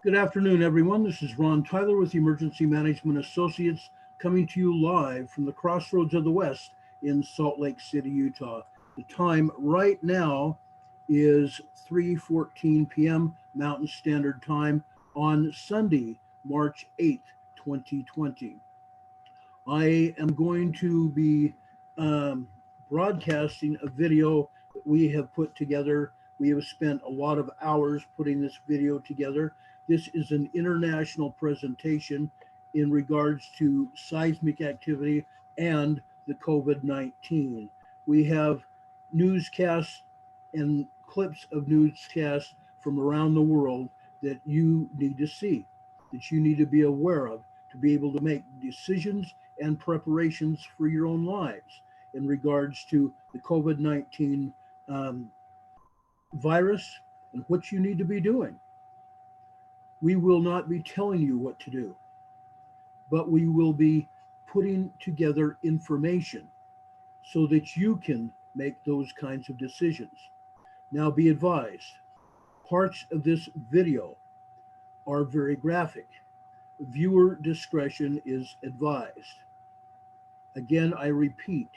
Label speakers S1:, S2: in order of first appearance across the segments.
S1: Good afternoon, everyone. This is Ron Tyler with Emergency Management Associates coming to you live from the Crossroads of the West in Salt Lake City, Utah. The time right now is 3:14 p.m. Mountain Standard Time on Sunday, March 8th, 2020. I am going to be broadcasting a video that we have put together. We have spent a lot of hours putting this video together. This is an international presentation in regards to seismic activity and the COVID-19. We have newscasts and clips of newscasts from around the world that you need to see, that you need to be aware of, to be able to make decisions and preparations for your own lives in regards to the COVID-19 virus and what you need to be doing. We will not be telling you what to do, but we will be putting together information so that you can make those kinds of decisions. Now be advised, parts of this video are very graphic. Viewer discretion is advised. Again, I repeat,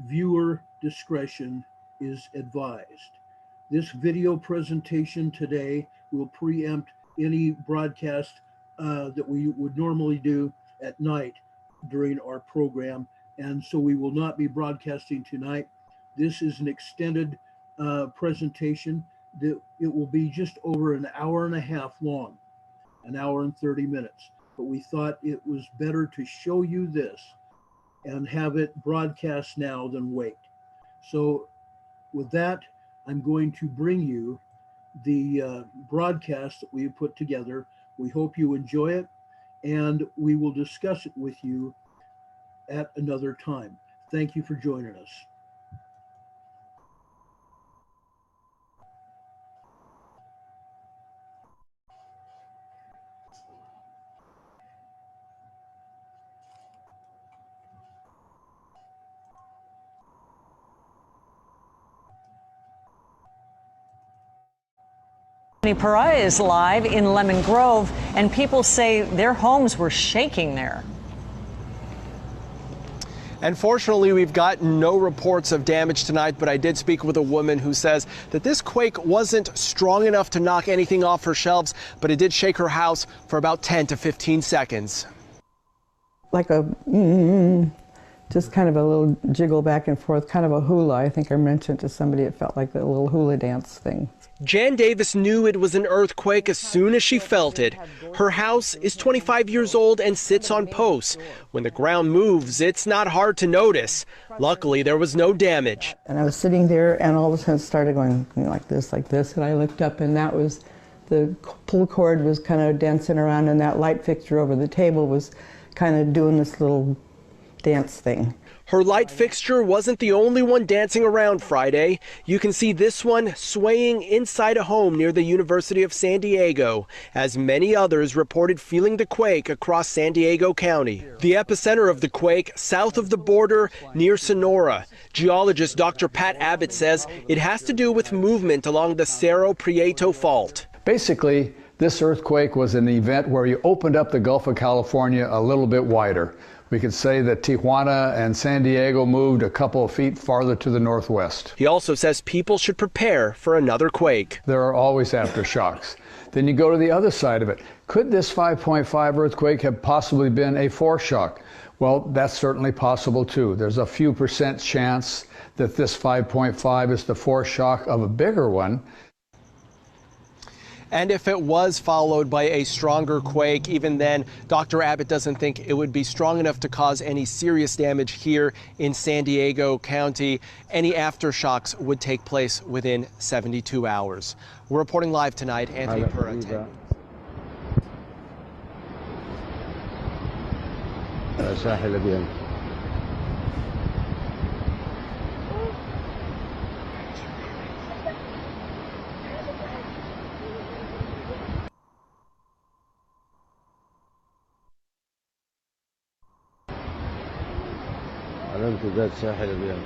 S1: viewer discretion is advised. This video presentation today will preempt any broadcast that we would normally do at night during our program. And so we will not be broadcasting tonight. This is an extended presentation that it will be just over an hour and a half long, an hour and 30 minutes. But we thought it was better to show you this and have it broadcast now than wait. So with that, I'm going to bring you the broadcast that we put together. We hope you enjoy it, and we will discuss it with you at another time. Thank you for joining us.
S2: Pariah is live in Lemon Grove, and people say their homes were shaking there.
S3: And fortunately, we've got no reports of damage tonight, but I did speak with a woman who says that this quake wasn't strong enough to knock anything off her shelves, but it did shake her house for about 10 to 15 seconds.
S4: Like a just kind of a little jiggle back and forth, kind of a hula. I think I mentioned to somebody it felt like a little hula dance thing.
S3: Jan Davis knew it was an earthquake as soon as she felt it. Her house is 25 years old and sits on posts. When the ground moves, it's not hard to notice. Luckily, there was no damage.
S4: And I was sitting there, and all of a sudden it started going like this, and I looked up, and that was the pull cord was kind of dancing around, and that light fixture over the table was kind of doing this little dance thing.
S3: Her light fixture wasn't the only one dancing around Friday. You can see this one swaying inside a home near the University of San Diego, as many others reported feeling the quake across San Diego County. The epicenter of the quake south of the border near Sonora. Geologist Dr. Pat Abbott says it has to do with movement along the Cerro Prieto Fault.
S5: Basically, this earthquake was an event where you opened up the Gulf of California a little bit wider. We could say that Tijuana and San Diego moved a couple of feet farther to the northwest.
S3: He also says people should prepare for another quake.
S5: There are always aftershocks. Then you go to the other side of it. Could this 5.5 earthquake have possibly been a foreshock? Well, that's certainly possible too. There's a few percent chance that this 5.5 is the foreshock of a bigger one.
S3: And if it was followed by a stronger quake, even then, Dr. Abbott doesn't think it would be strong enough to cause any serious damage here in San Diego County. Any aftershocks would take place within 72 hours. We're reporting live tonight, Anthony Perrottet.
S6: على امتداد ساحل اليمن.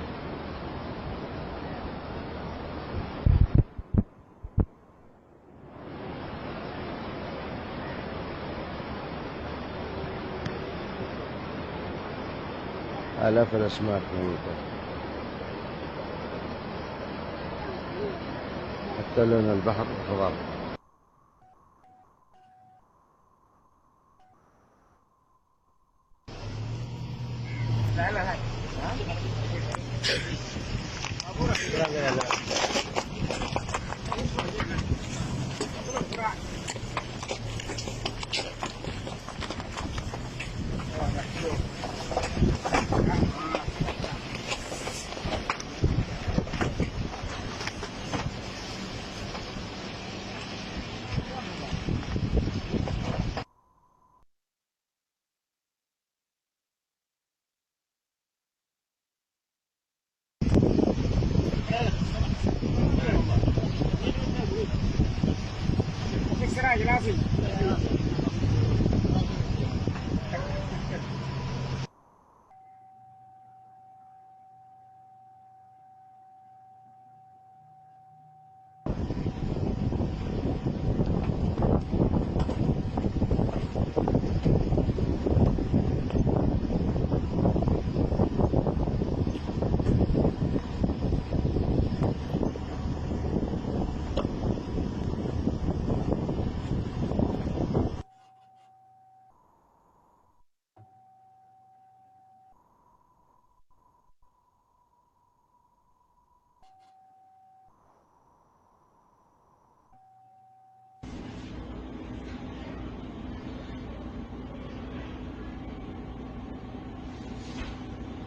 S6: آلاف الأسماك ميتة، حتى لون البحر أخضر.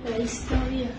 S7: La historia.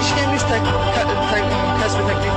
S7: Chemisch Kasper Technik.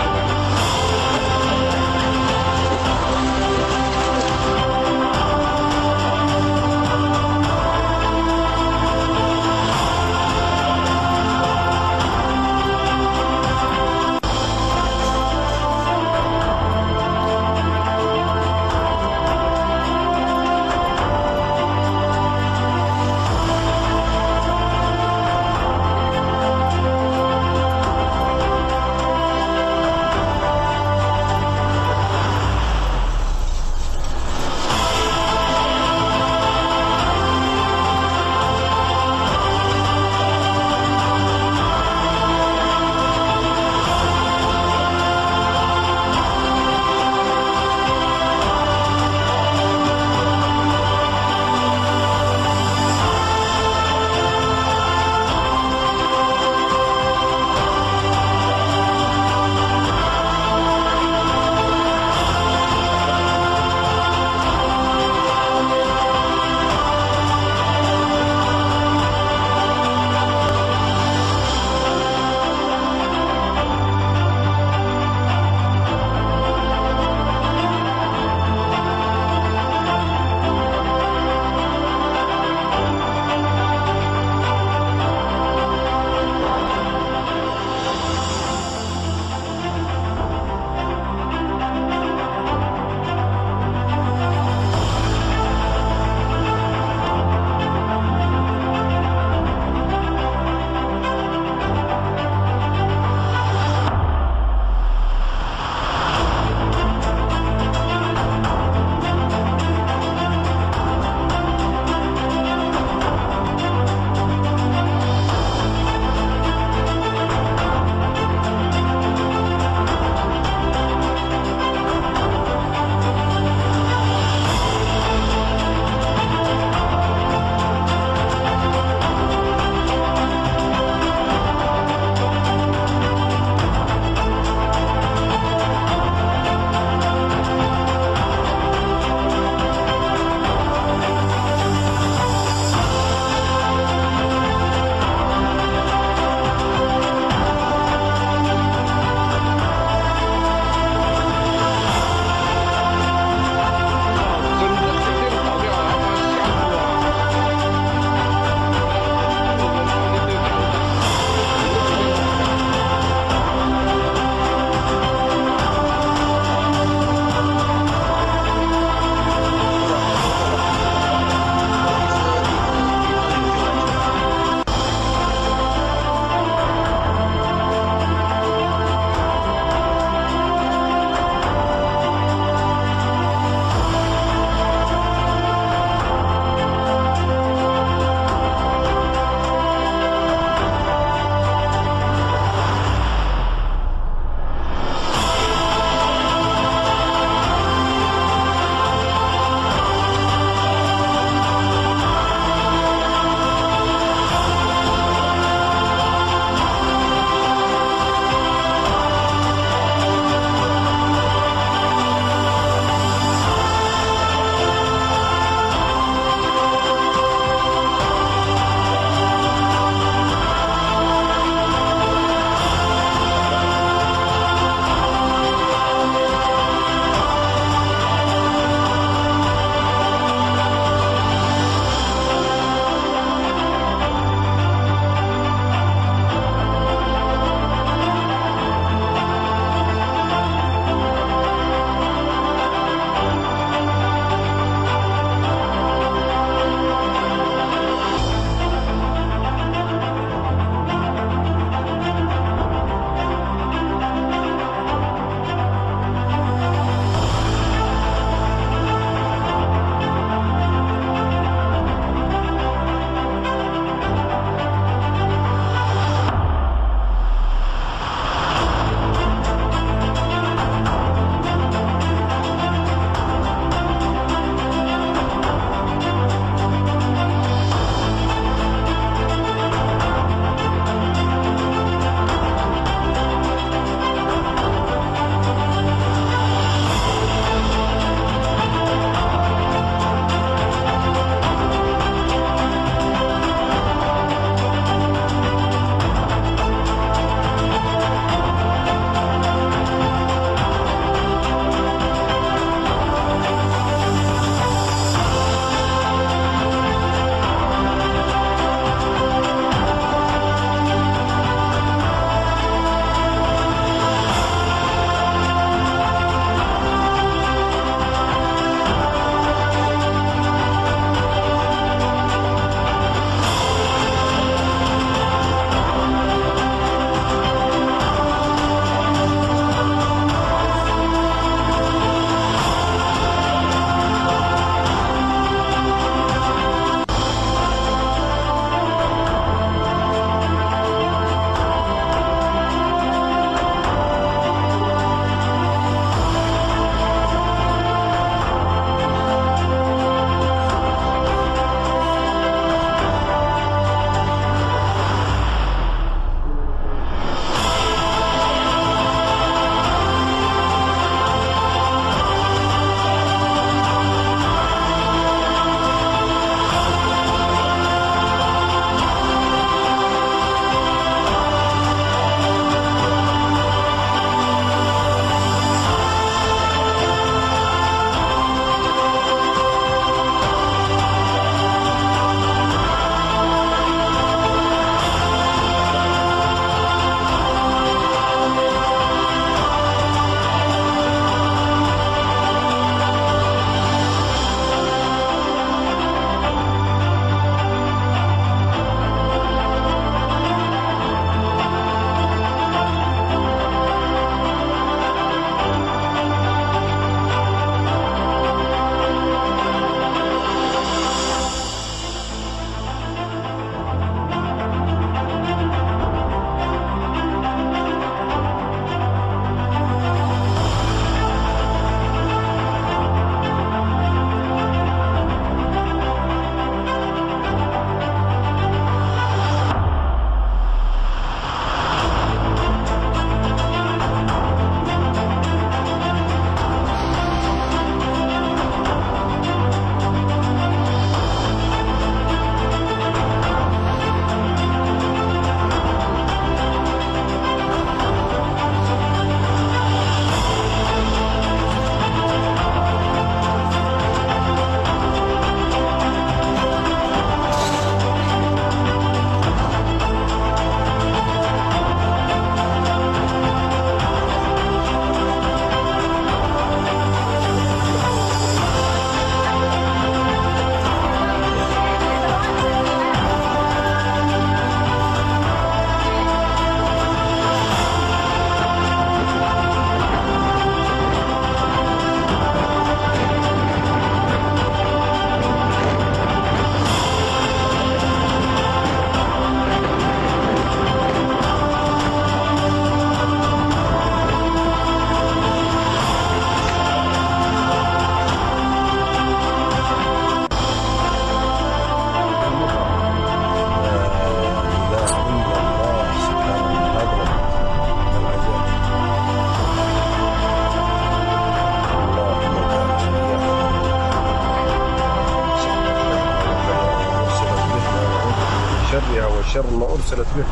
S6: شرها وشر ما أرسلت به.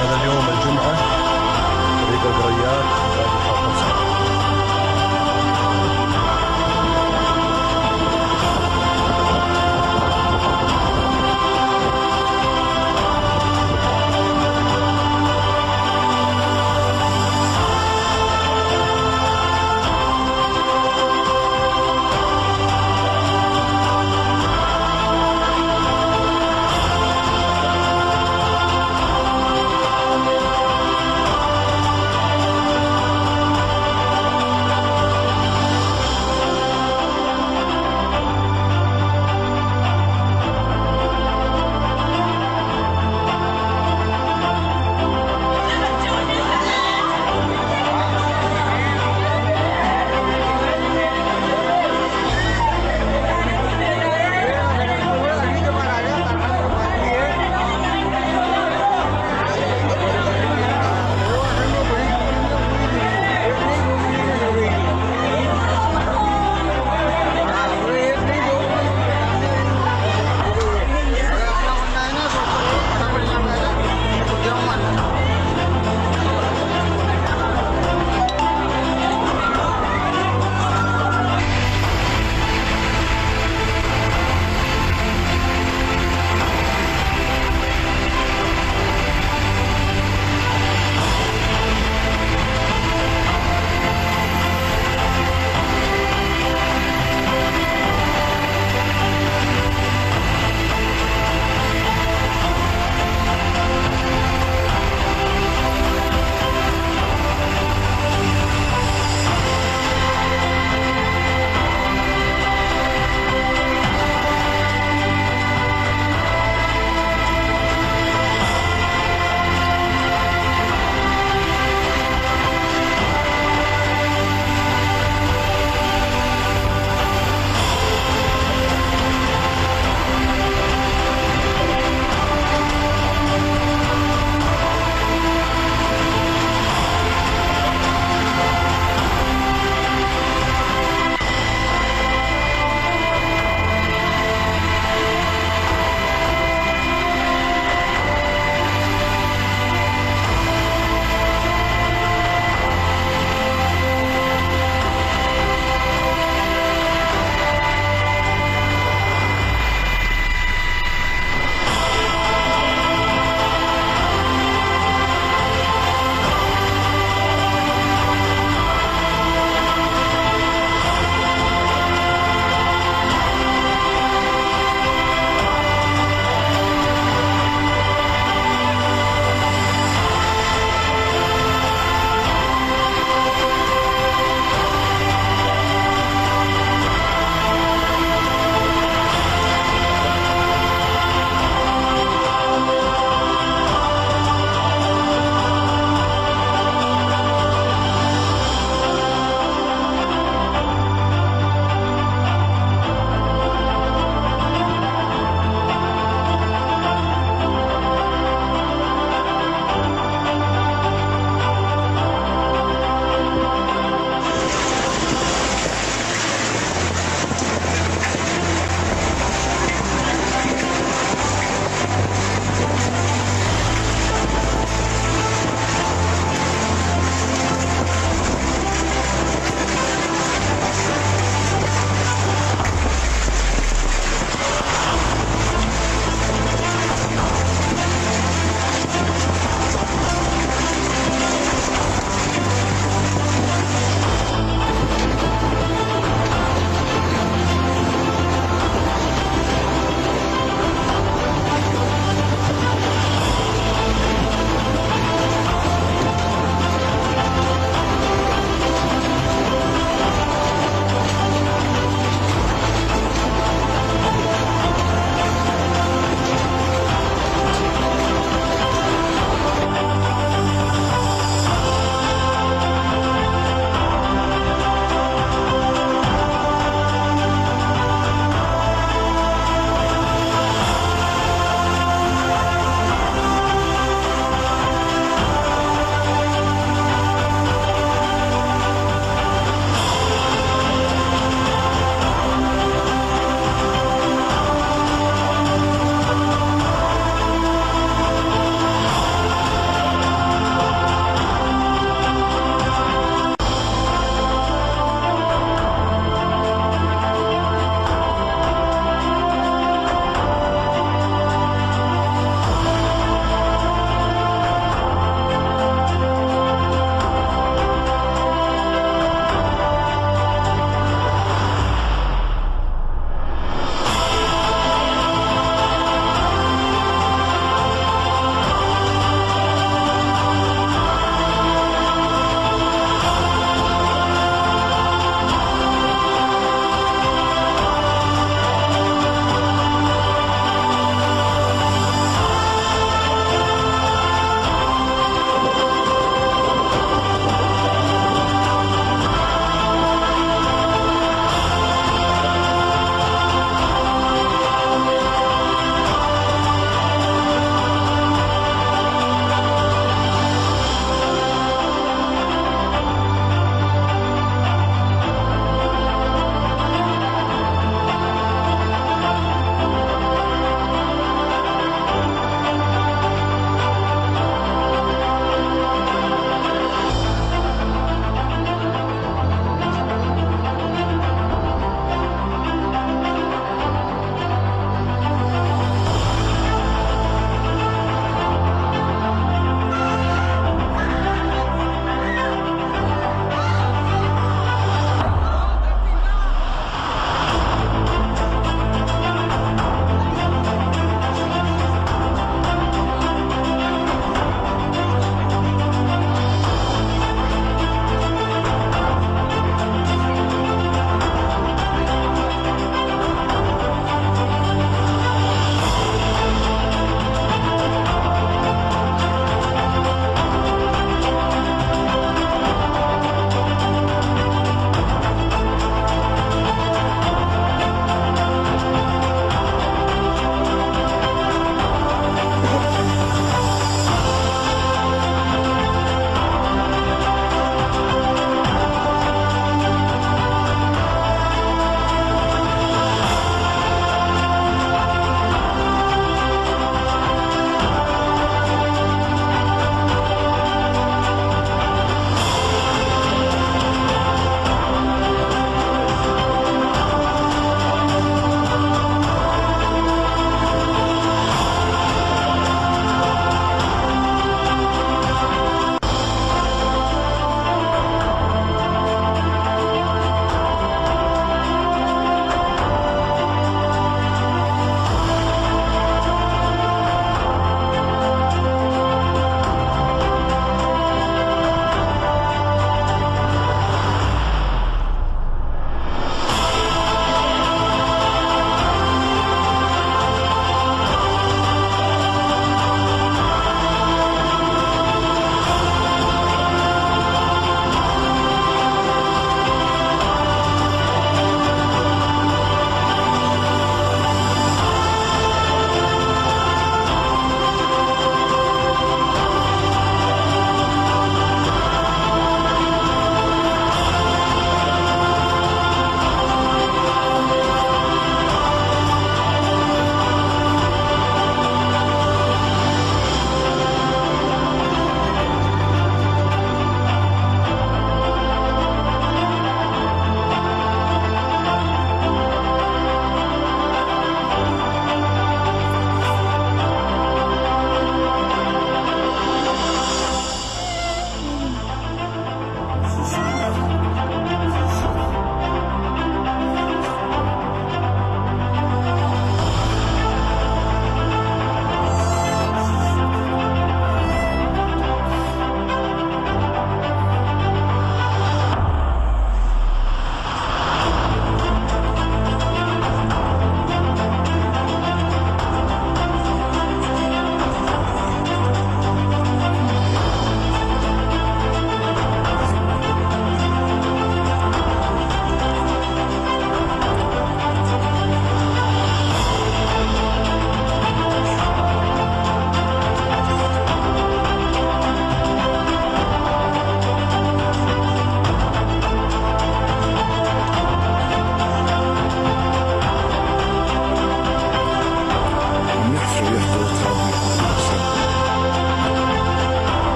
S6: هذا اليوم الجمعة طريق القريات بعد محافظة.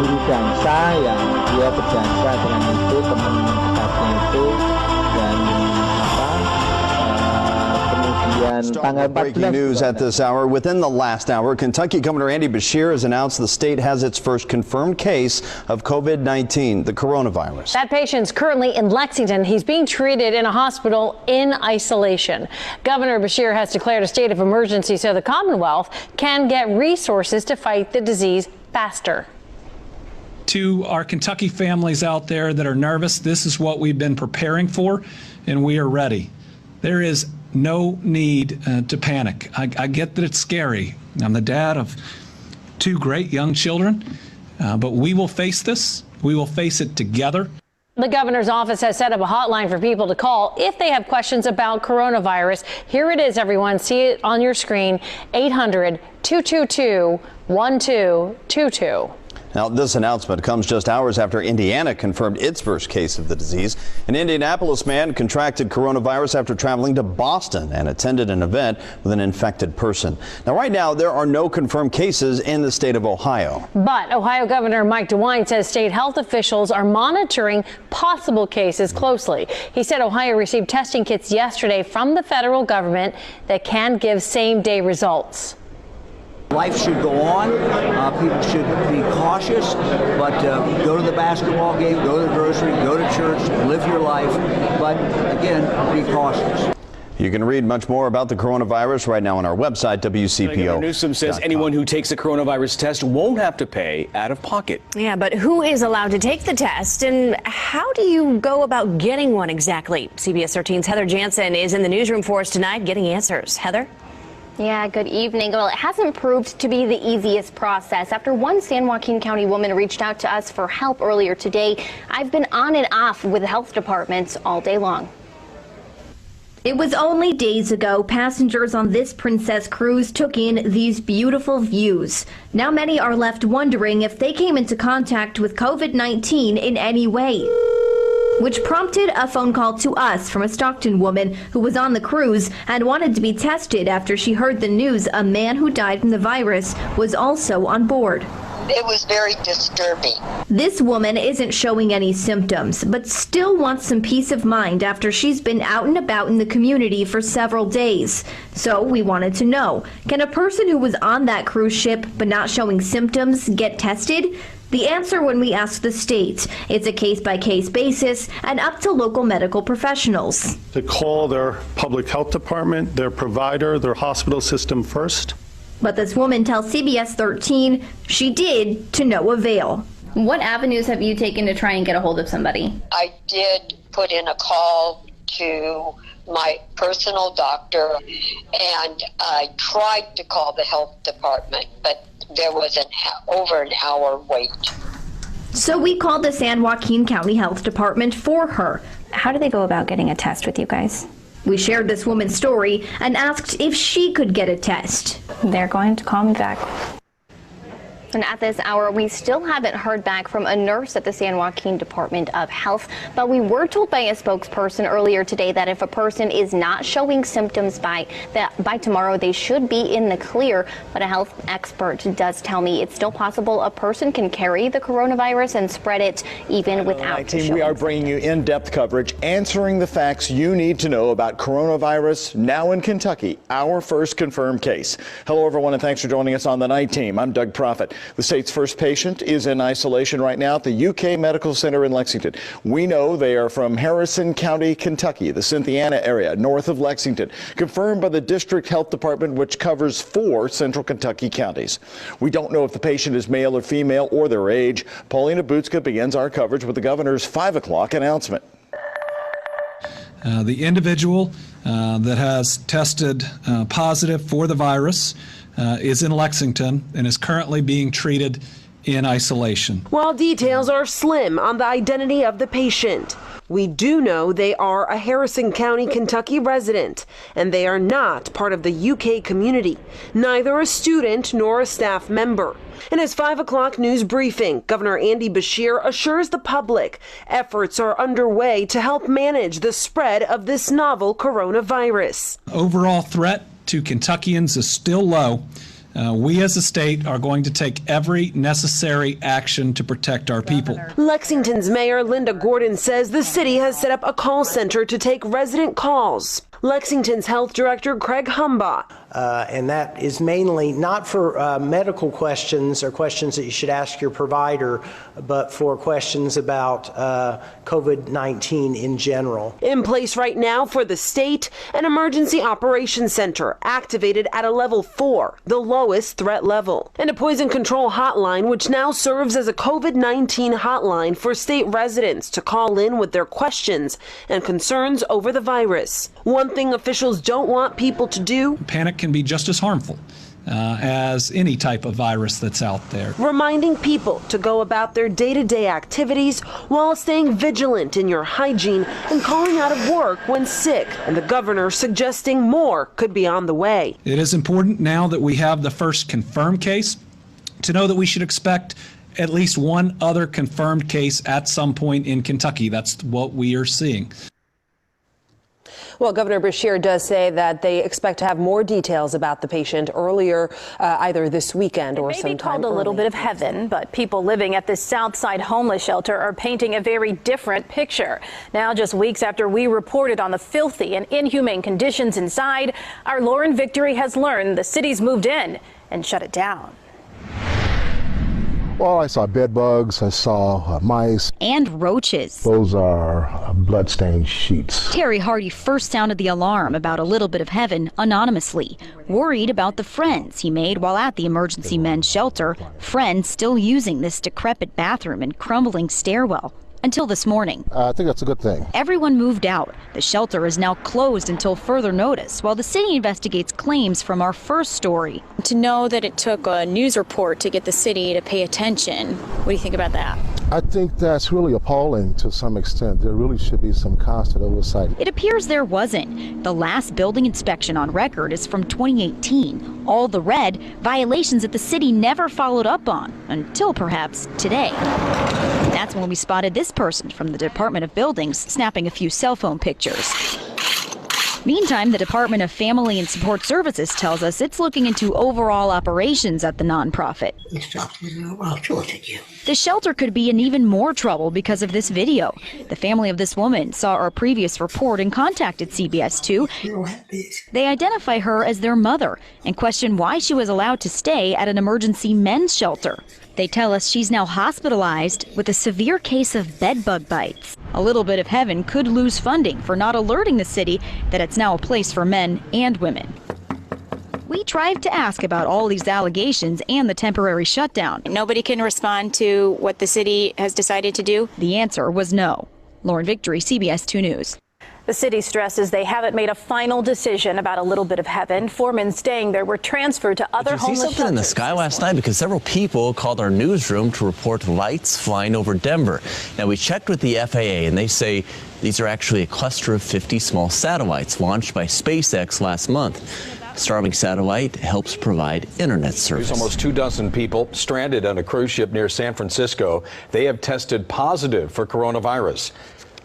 S8: guru dansa yang dia berdansa dengan itu teman dekatnya itu dan
S9: breaking news at this hour. Within the last hour, Kentucky Governor Andy Beshear has announced the state has its first confirmed case of COVID-19, the coronavirus.
S10: That patient's currently in Lexington. He's being treated in a hospital in isolation. Governor Beshear has declared a state of emergency so the Commonwealth can get resources to fight the disease faster.
S11: To our Kentucky families out there that are nervous, this is what we've been preparing for, and we are ready. There is no need to panic. I get that it's scary. I'm the dad of 2 great young children, but we will face this. We will face it together.
S10: The governor's office has set up a hotline for people to call if they have questions about coronavirus. Here it is, everyone. See it on your screen, 800-222-1222.
S9: Now, this announcement comes just hours after Indiana confirmed its first case of the disease. An Indianapolis man contracted coronavirus after traveling to Boston and attended an event with an infected person. Now, right now, there are no confirmed cases in the state of Ohio.
S10: But Ohio Governor Mike DeWine says state health officials are monitoring possible cases closely. He said Ohio received testing kits yesterday from the federal government that can give same-day results.
S12: Life should go on. People should be cautious, but go to the basketball game, go to the grocery, go to church, live your life. But again, be cautious.
S9: You can read much more about the coronavirus right now on our website, WCPO.
S13: Governor Newsom says anyone who takes a coronavirus test won't have to pay out of pocket.
S14: Yeah, but who is allowed to take the test, and how do you go about getting one exactly? CBS 13's Heather Jansen is in the newsroom for us tonight getting answers. Heather?
S15: Yeah, good evening. Well, it hasn't proved to be the easiest process. After one San Joaquin County woman reached out to us for help earlier today, I've been on and off with health departments all day long.
S16: It was only days ago passengers on this Princess cruise took in these beautiful views. Now many are left wondering if they came into contact with COVID-19 in any way, which prompted a phone call to us from a Stockton woman who was on the cruise and wanted to be tested after she heard the news a man who died from the virus was also on board.
S17: It was very disturbing.
S16: This woman isn't showing any symptoms, but still wants some peace of mind after she's been out and about in the community for several days. So we wanted to know, can a person who was on that cruise ship but not showing symptoms get tested? The answer when we asked the state, it's a case-by-case basis and up to local medical professionals.
S18: To call their public health department, their provider, their hospital system first.
S16: But this woman tells CBS 13 she did to no avail.
S15: What avenues have you taken to try and get a hold of somebody?
S17: I did put in a call to my personal doctor, and I tried to call the health department, but there was over an hour wait.
S16: So we called the San Joaquin County Health Department for her.
S15: How do they go about getting a test with you guys?
S16: We shared this woman's story and asked if she could get a test.
S15: They're going to call me back. And at this hour, we still haven't heard back from a nurse at the San Joaquin Department of Health, but we were told by a spokesperson earlier today that if a person is not showing symptoms by tomorrow, they should be in the clear. But a health expert does tell me it's still possible a person can carry the coronavirus and spread it even without showing.
S19: We are bringing you in-depth coverage, answering the facts you need to know about coronavirus now in Kentucky, our first confirmed case. Hello, everyone, and thanks for joining us on the Night Team. I'm Doug Prophet. The state's first patient is in isolation right now at the UK Medical Center in Lexington. We know they are from Harrison County, Kentucky, the Cynthiana area, north of Lexington, confirmed by the district health department, which covers 4 central Kentucky counties. We don't know if the patient is male or female or their age. Paulina Butska begins our coverage with the governor's 5 o'clock announcement.
S11: The individual that has tested positive for the virus is in Lexington and is currently being treated in isolation.
S20: While details are slim on the identity of the patient, we do know they are a Harrison County, Kentucky resident, and they are not part of the UK community, neither a student nor a staff member. In his 5 o'clock news briefing, Governor Andy Beshear assures the public efforts are underway to help manage the spread of this novel coronavirus.
S11: Overall threat to Kentuckians is still low, We as a state are going to take every necessary action to protect our people.
S20: Lexington's Mayor Linda Gordon says the city has set up a call center to take resident calls. Lexington's Health Director Craig Humbaugh.
S21: And that is mainly not for medical questions or questions that you should ask your provider, but for questions about COVID-19 in general.
S20: In place right now for the state, an emergency operations center activated at a level 4, the lowest threat level, and a poison control hotline which now serves as a COVID-19 hotline for state residents to call in with their questions and concerns over the virus. One thing officials don't want people to do:
S11: panic can be just as harmful as any type of virus that's out there.
S20: Reminding people to go about their day-to-day activities while staying vigilant in your hygiene and calling out of work when sick. And the governor suggesting more could be on the way.
S11: It is important now that we have the first confirmed case to know that we should expect at least one other confirmed case at some point in Kentucky. That's what we are seeing.
S20: Well, Governor Beshear does say that they expect to have more details about the patient earlier, either this weekend or sometime.
S22: It may be called a little bit of heaven, but people living at this Southside homeless shelter are painting a very different picture. Now, just weeks after we reported on the filthy and inhumane conditions inside, our Lauren Victory has learned the city's moved in and shut it down.
S23: Well, I saw bed bugs, I saw mice.
S24: And roaches.
S23: Those are blood-stained sheets.
S24: Terry Hardy first sounded the alarm about a little bit of heaven anonymously, worried about the friends he made while at the emergency men's shelter, friends still using this decrepit bathroom and crumbling stairwell. Until this morning.
S23: I think that's a good thing.
S24: Everyone moved out. The shelter is now closed until further notice, while the city investigates claims from our first story.
S25: To know that it took a news report to get the city to pay attention, what do you think about that?
S23: I think that's really appalling to some extent. There really should be some constant oversight.
S24: It appears there wasn't. The last building inspection on record is from 2018. All the red, violations that the city never followed up on, until perhaps today. That's when we spotted this person from the Department of Buildings snapping a few cell phone pictures. Meantime, the Department of Family and Support Services tells us it's looking into overall operations at the nonprofit. The shelter could be in even more trouble because of this video. The family of this woman saw our previous report and contacted CBS 2. They identify her as their mother and question why she was allowed to stay at an emergency men's shelter. They tell us she's now hospitalized with a severe case of bedbug bites. A little bit of heaven could lose funding for not alerting the city that it's now a place for men and women. We tried to ask about all these allegations and the temporary shutdown.
S25: Nobody can respond to what the city has decided to do?
S24: The answer was no. Lauren Victory, CBS 2 News.
S22: The city stresses they haven't made a final decision about a little bit of heaven. Foremen staying there were transferred to other homeless
S26: shelters. Did you see something in the sky last night? Because several people called our newsroom to report lights flying over Denver. Now, we checked with the FAA, and they say these are actually a cluster of 50 small satellites launched by SpaceX last month. Starlink satellite helps provide internet service.
S27: There's almost 24 people stranded on a cruise ship near San Francisco. They have tested positive for coronavirus.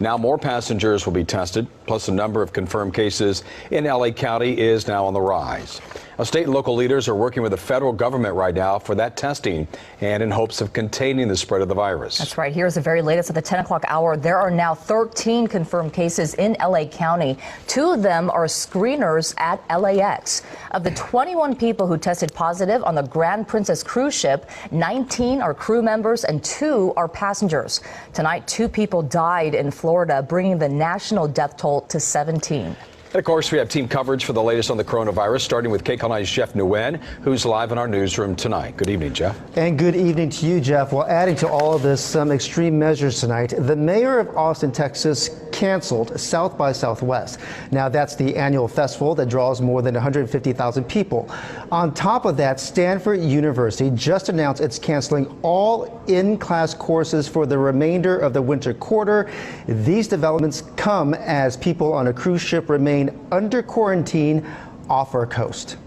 S27: Now more passengers will be tested, plus the number of confirmed cases in LA County is now on the rise. Now, state and local leaders are working with the federal government right now for that testing and in hopes of containing the spread of the virus.
S28: That's right. Here's the very latest at the 10 o'clock hour. There are now 13 confirmed cases in LA County. 2 of them are screeners at LAX. Of the 21 people who tested positive on the Grand Princess cruise ship, 19 are crew members and 2 are passengers. Tonight, 2 people died in Florida, bringing the national death toll to 17.
S27: And of course, we have team coverage for the latest on the coronavirus, starting with KCAL 9's Jeff Nguyen, who's live in our newsroom tonight. Good evening, Jeff.
S29: And good evening to you, Jeff. Well, adding to all of this, some extreme measures tonight. The mayor of Austin, Texas, canceled South by Southwest. Now, that's the annual festival that draws more than 150,000 people. On top of that, Stanford University just announced it's canceling all in-class courses for the remainder of the winter quarter. These developments come as people on a cruise ship remain under quarantine off our coast.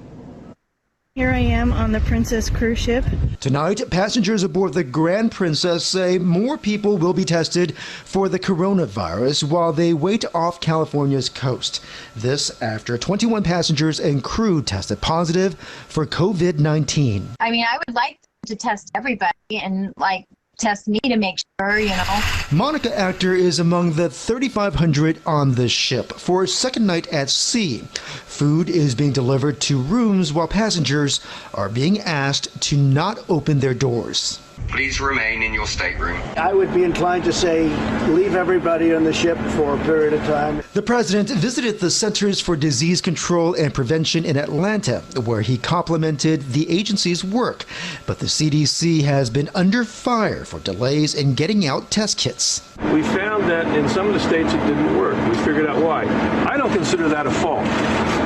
S1: Here I am on the Princess cruise ship.
S2: Tonight, passengers aboard the Grand Princess say more people will be tested for the coronavirus while they wait off California's coast. This after 21 passengers and crew tested positive for COVID-19.
S3: I mean, I would like to test everybody and test me to make sure,
S2: Monica Actor is among the 3,500 on the ship for a second night at sea. Food is being delivered to rooms while passengers are being asked to not open their doors.
S4: Please remain in your stateroom.
S21: I would be inclined to say leave everybody on the ship for a period of time.
S2: The president visited the Centers for Disease Control and Prevention in Atlanta, where he complimented the agency's work. But the CDC has been under fire for delays in getting out test kits.
S5: We found that in some of the states it didn't work. We figured out why. I don't consider that a fault.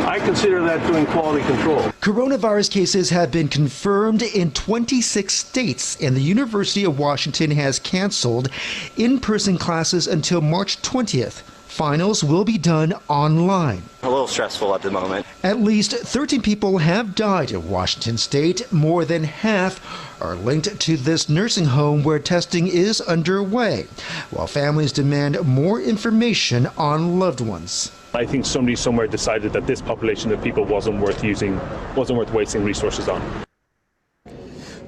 S5: I consider that doing quality control.
S2: Coronavirus cases have been confirmed in 26 states, and the University of Washington has canceled in-person classes until March 20th. Finals will be done online.
S6: A little stressful at the moment.
S2: At least 13 people have died in Washington state. More than half are linked to this nursing home where testing is underway, while families demand more information on loved ones.
S18: I think somebody somewhere decided that this population of people wasn't worth wasting resources on.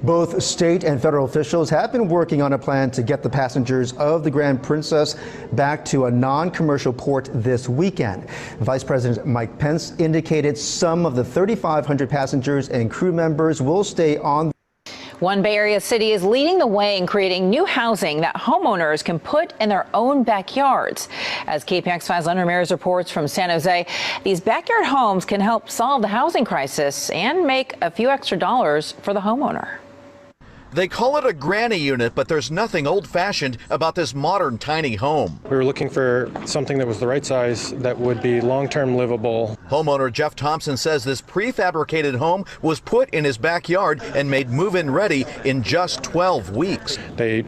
S29: Both state and federal officials have been working on a plan to get the passengers of the Grand Princess back to a non-commercial port this weekend. Vice President Mike Pence indicated some of the 3,500 passengers and crew members will stay on.
S7: One Bay Area city is leading the way in creating new housing that homeowners can put in their own backyards. As KPIX 5's Len Ramirez reports from San Jose, these backyard homes can help solve the housing crisis and make a few extra dollars for the homeowner.
S8: They call it a granny unit, but there's nothing old-fashioned about this modern tiny home.
S10: We were looking for something that was the right size, that would be long-term livable.
S8: Homeowner Jeff Thompson says this prefabricated home was put in his backyard and made move-in ready in just 12 weeks.
S10: They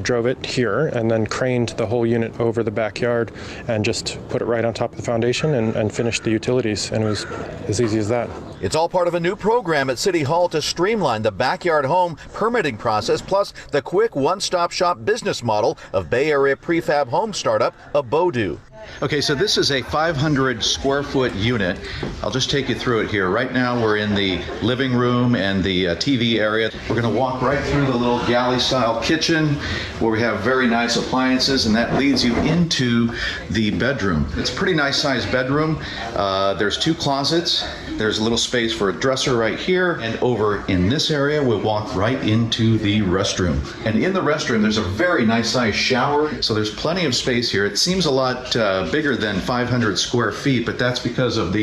S10: drove it here and then craned the whole unit over the backyard and just put it right on top of the foundation and finished the utilities, and it was as easy as that.
S8: It's all part of a new program at City Hall to streamline the backyard home permitting process, plus the quick one-stop shop business model of Bay Area prefab home startup Abodu.
S30: Okay, so this is a 500 square foot unit. I'll just take you through it here. Right now we're in the living room and the TV area. We're going to walk right through the little galley style kitchen where we have very nice appliances, and that leads you into the bedroom. It's a pretty nice sized bedroom. There's 2 closets. There's a little space for a dresser right here, and over in this area we'll walk right into the restroom. And in the restroom there's a very nice sized shower, so there's plenty of space here. It seems a lot bigger than 500 square feet, but that's because of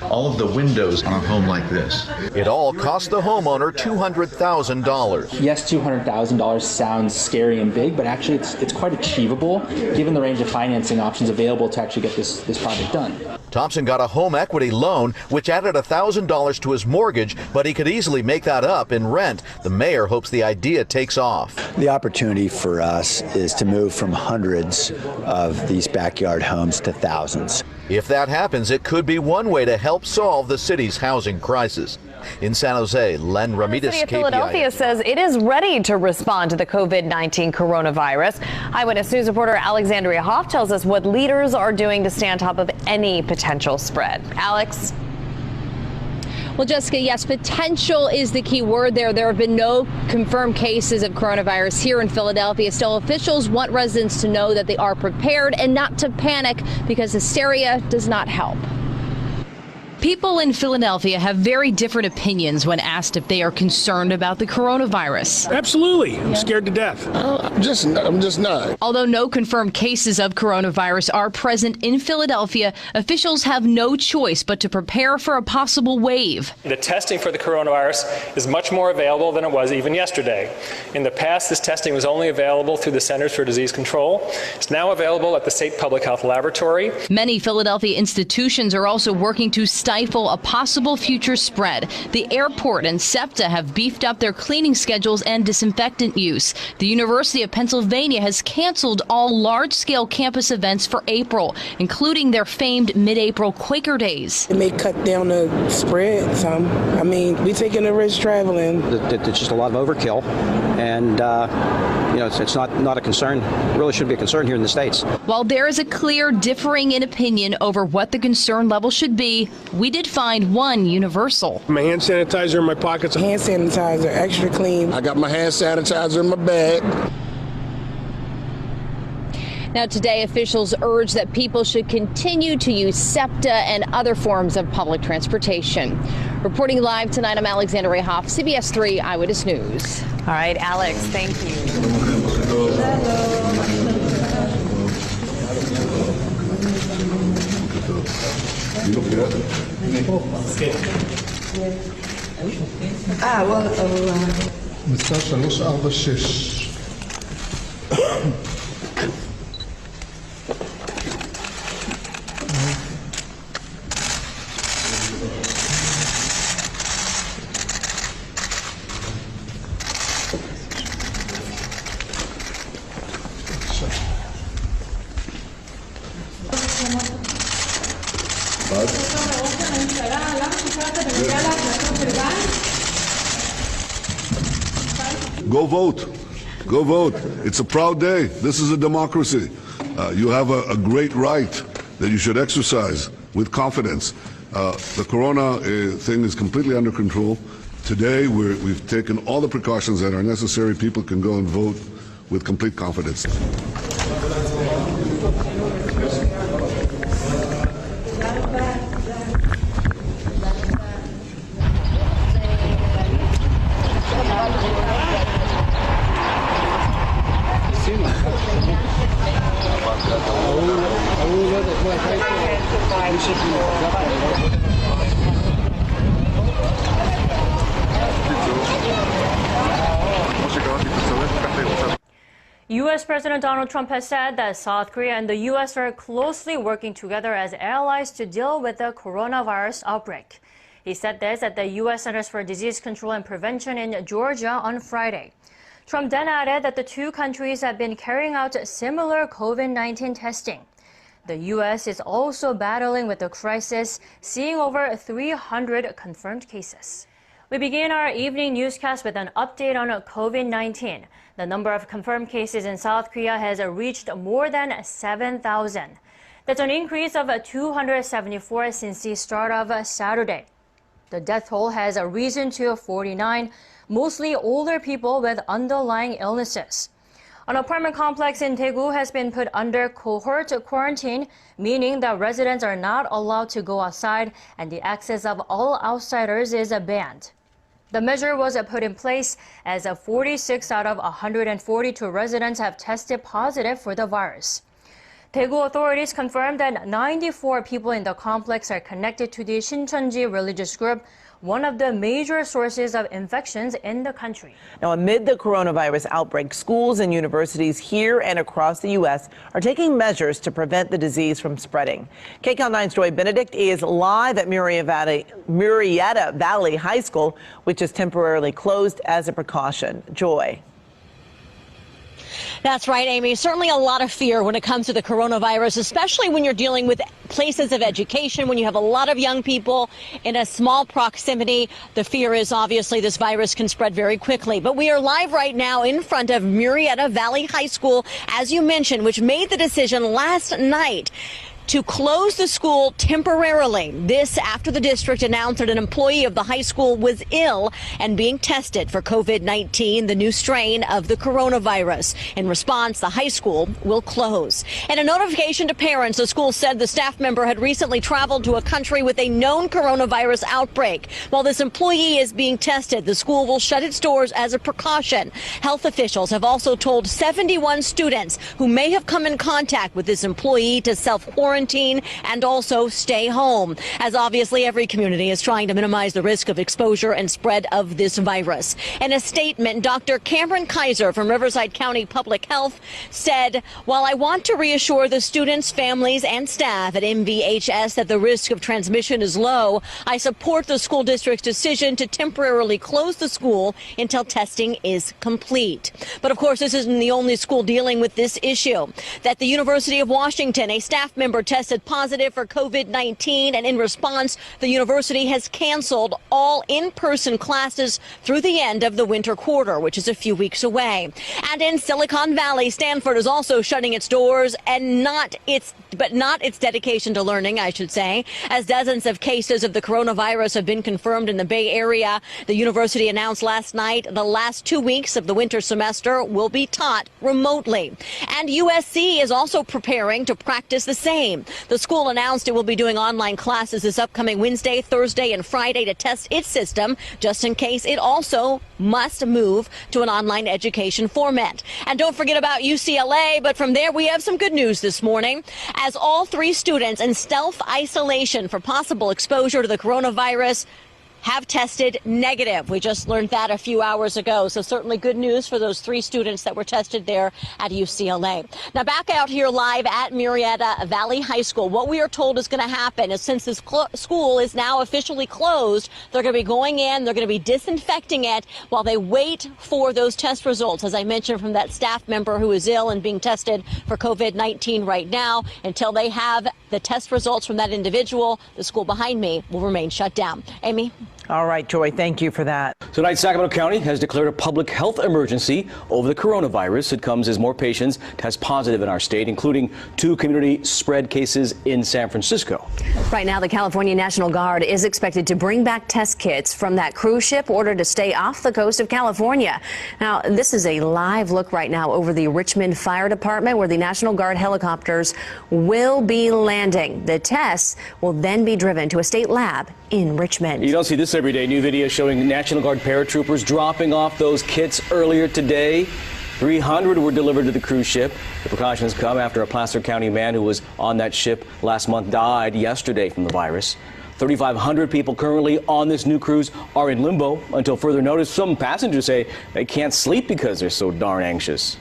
S30: all of the windows on a home like this.
S8: It all cost the homeowner $200,000.
S31: Yes, $200,000 sounds scary and big, but actually it's quite achievable given the range of financing options available to actually get this project done.
S8: Thompson got a home equity loan, which added $1,000 to his mortgage, but he could easily make that up in rent. The mayor hopes the idea takes off.
S32: The opportunity for us is to move from hundreds of these backyard homes to thousands.
S8: If that happens, it could be one way to help solve the city's housing crisis. In San Jose, Len Ramirez,
S14: The city of Philadelphia says it is ready to respond to the COVID-19 coronavirus. Eyewitness News reporter Alexandria Hoff tells us what leaders are doing to stay on top of any potential spread. Alex?
S33: Well, Jessica, yes, potential is the key word there. There have been no confirmed cases of coronavirus here in Philadelphia. Still, officials want residents to know that they are prepared and not to panic because hysteria does not help.
S34: People in Philadelphia have very different opinions when asked if they are concerned about the coronavirus.
S5: Absolutely. I'm scared to death.
S34: I'm just not. Although no confirmed cases of coronavirus are present in Philadelphia, officials have no choice but to prepare for a possible wave.
S35: The testing for the coronavirus is much more available than it was even yesterday. In the past, this testing was only available through the Centers for Disease Control. It's now available at the State Public Health Laboratory.
S34: Many Philadelphia institutions are also working to stifle stifle a possible future spread. The airport and SEPTA have beefed up their cleaning schedules and disinfectant use. The University of Pennsylvania has canceled all large-scale campus events for April, including their famed mid-April Quaker Days.
S9: It may cut down the spread some. I mean, we're taking a risk traveling.
S11: It's just a lot of overkill, and it's not a concern. It really should be a concern here in the States.
S34: While there is a clear differing in opinion over what the concern level should be, we did find one universal.
S5: My hand sanitizer in my pockets.
S9: Hand sanitizer, extra clean.
S5: I got my hand sanitizer in my bag.
S33: Now, today, officials urge that people should continue to use SEPTA and other forms of public transportation. Reporting live tonight, I'm Alexandria Hoff, CBS 3 Eyewitness News.
S14: All right, Alex, thank you.
S12: מסע 346.
S13: Go vote. Go vote. It's a proud day. This is a democracy. You have a great right that you should exercise with confidence. The corona thing is completely under control. Today, we've taken all the precautions that are necessary. People can go and vote with complete confidence.
S15: U.S. President Donald Trump has said that South Korea and the U.S. are closely working together as allies to deal with the coronavirus outbreak. He said this at the U.S. Centers for Disease Control and Prevention in Georgia on Friday. Trump then added that the two countries have been carrying out similar COVID-19 testing. The U.S. is also battling with the crisis, seeing over 300 confirmed cases. We begin our evening newscast with an update on COVID-19. The number of confirmed cases in South Korea has reached more than 7,000. That's an increase of 274 since the start of Saturday. The death toll has risen to 49, mostly older people with underlying illnesses. An apartment complex in Daegu has been put under cohort quarantine, meaning that residents are not allowed to go outside and the access of all outsiders is banned. The measure was put in place as 46 out of 142 residents have tested positive for the virus. Daegu authorities confirmed that 94 people in the complex are connected to the Shincheonji religious group, one of the major sources of infections in the country.
S16: Now, amid the coronavirus outbreak, schools and universities here and across the U.S. are taking measures to prevent the disease from spreading. KCAL 9's Joy Benedict is live at Murrieta Valley High School, which is temporarily closed as a precaution. Joy.
S33: That's right, Amy. Certainly a lot of fear when it comes to the coronavirus, especially when you're dealing with places of education, when you have a lot of young people in a small proximity. The fear is obviously this virus can spread very quickly. But we are live right now in front of Murrieta Valley High School, as you mentioned, which made the decision last night to close the school temporarily. This after the district announced that an employee of the high school was ill and being tested for COVID-19, the new strain of the coronavirus. In response, the high school will close. In a notification to parents, the school said the staff member had recently traveled to a country with a known coronavirus outbreak. While this employee is being tested, the school will shut its doors as a precaution. Health officials have also told 71 students who may have come in contact with this employee to self-quarantine
S1: quarantine and also stay home, as obviously every community is trying to minimize the risk of exposure and spread of this virus. In a statement, Dr. Cameron Kaiser from Riverside County Public Health said, "While I want to reassure the students, families, and staff at MVHS that the risk of transmission is low, I support the school district's decision to temporarily close the school until testing is complete." But of course, this isn't the only school dealing with this issue. At the University of Washington, a staff member tested positive for COVID-19, and in response, the university has canceled all in-person classes through the end of the winter quarter, which is a few weeks away. And in Silicon Valley, Stanford is also shutting its doors, and not its dedication to learning, I should say, as dozens of cases of the coronavirus have been confirmed in the Bay Area. The university announced last night the last 2 weeks of the winter semester will be taught remotely. And USC is also preparing to practice the same. The school announced it will be doing online classes this upcoming Wednesday, Thursday, and Friday to test its system, just in case it also must move to an online education format. And don't forget about UCLA, but from there we have some good news this morning, as all 3 students in self-isolation for possible exposure to the coronavirus have tested negative. We just learned that a few hours ago. So certainly good news for those 3 students that were tested there at UCLA. Now back out here live at Murrieta Valley High School. What we are told is going to happen is, since this school is now officially closed, they're going to be going in, they're going to be disinfecting it while they wait for those test results. As I mentioned, from that staff member who is ill and being tested for COVID-19 right now, until they have the test results from that individual, the school behind me will remain shut down. Amy?
S16: All right, Joy, thank you for that.
S3: Tonight, Sacramento County has declared a public health emergency over the coronavirus. It comes as more patients test positive in our state, including 2 community spread cases in San Francisco.
S14: Right now, the California National Guard is expected to bring back test kits from that cruise ship ordered to stay off the coast of California. Now, this is a live look right now over the Richmond Fire Department, where the National Guard helicopters will be landing. The tests will then be driven to a state lab in Richmond.
S3: You don't see this every day. New video showing National Guard paratroopers dropping off those kits earlier today. 300 were delivered to the cruise ship. The precautions come after a Placer County man who was on that ship last month died yesterday from the virus. 3,500 people currently on this new cruise are in limbo until further notice. Some passengers say they can't sleep because they're so darn anxious.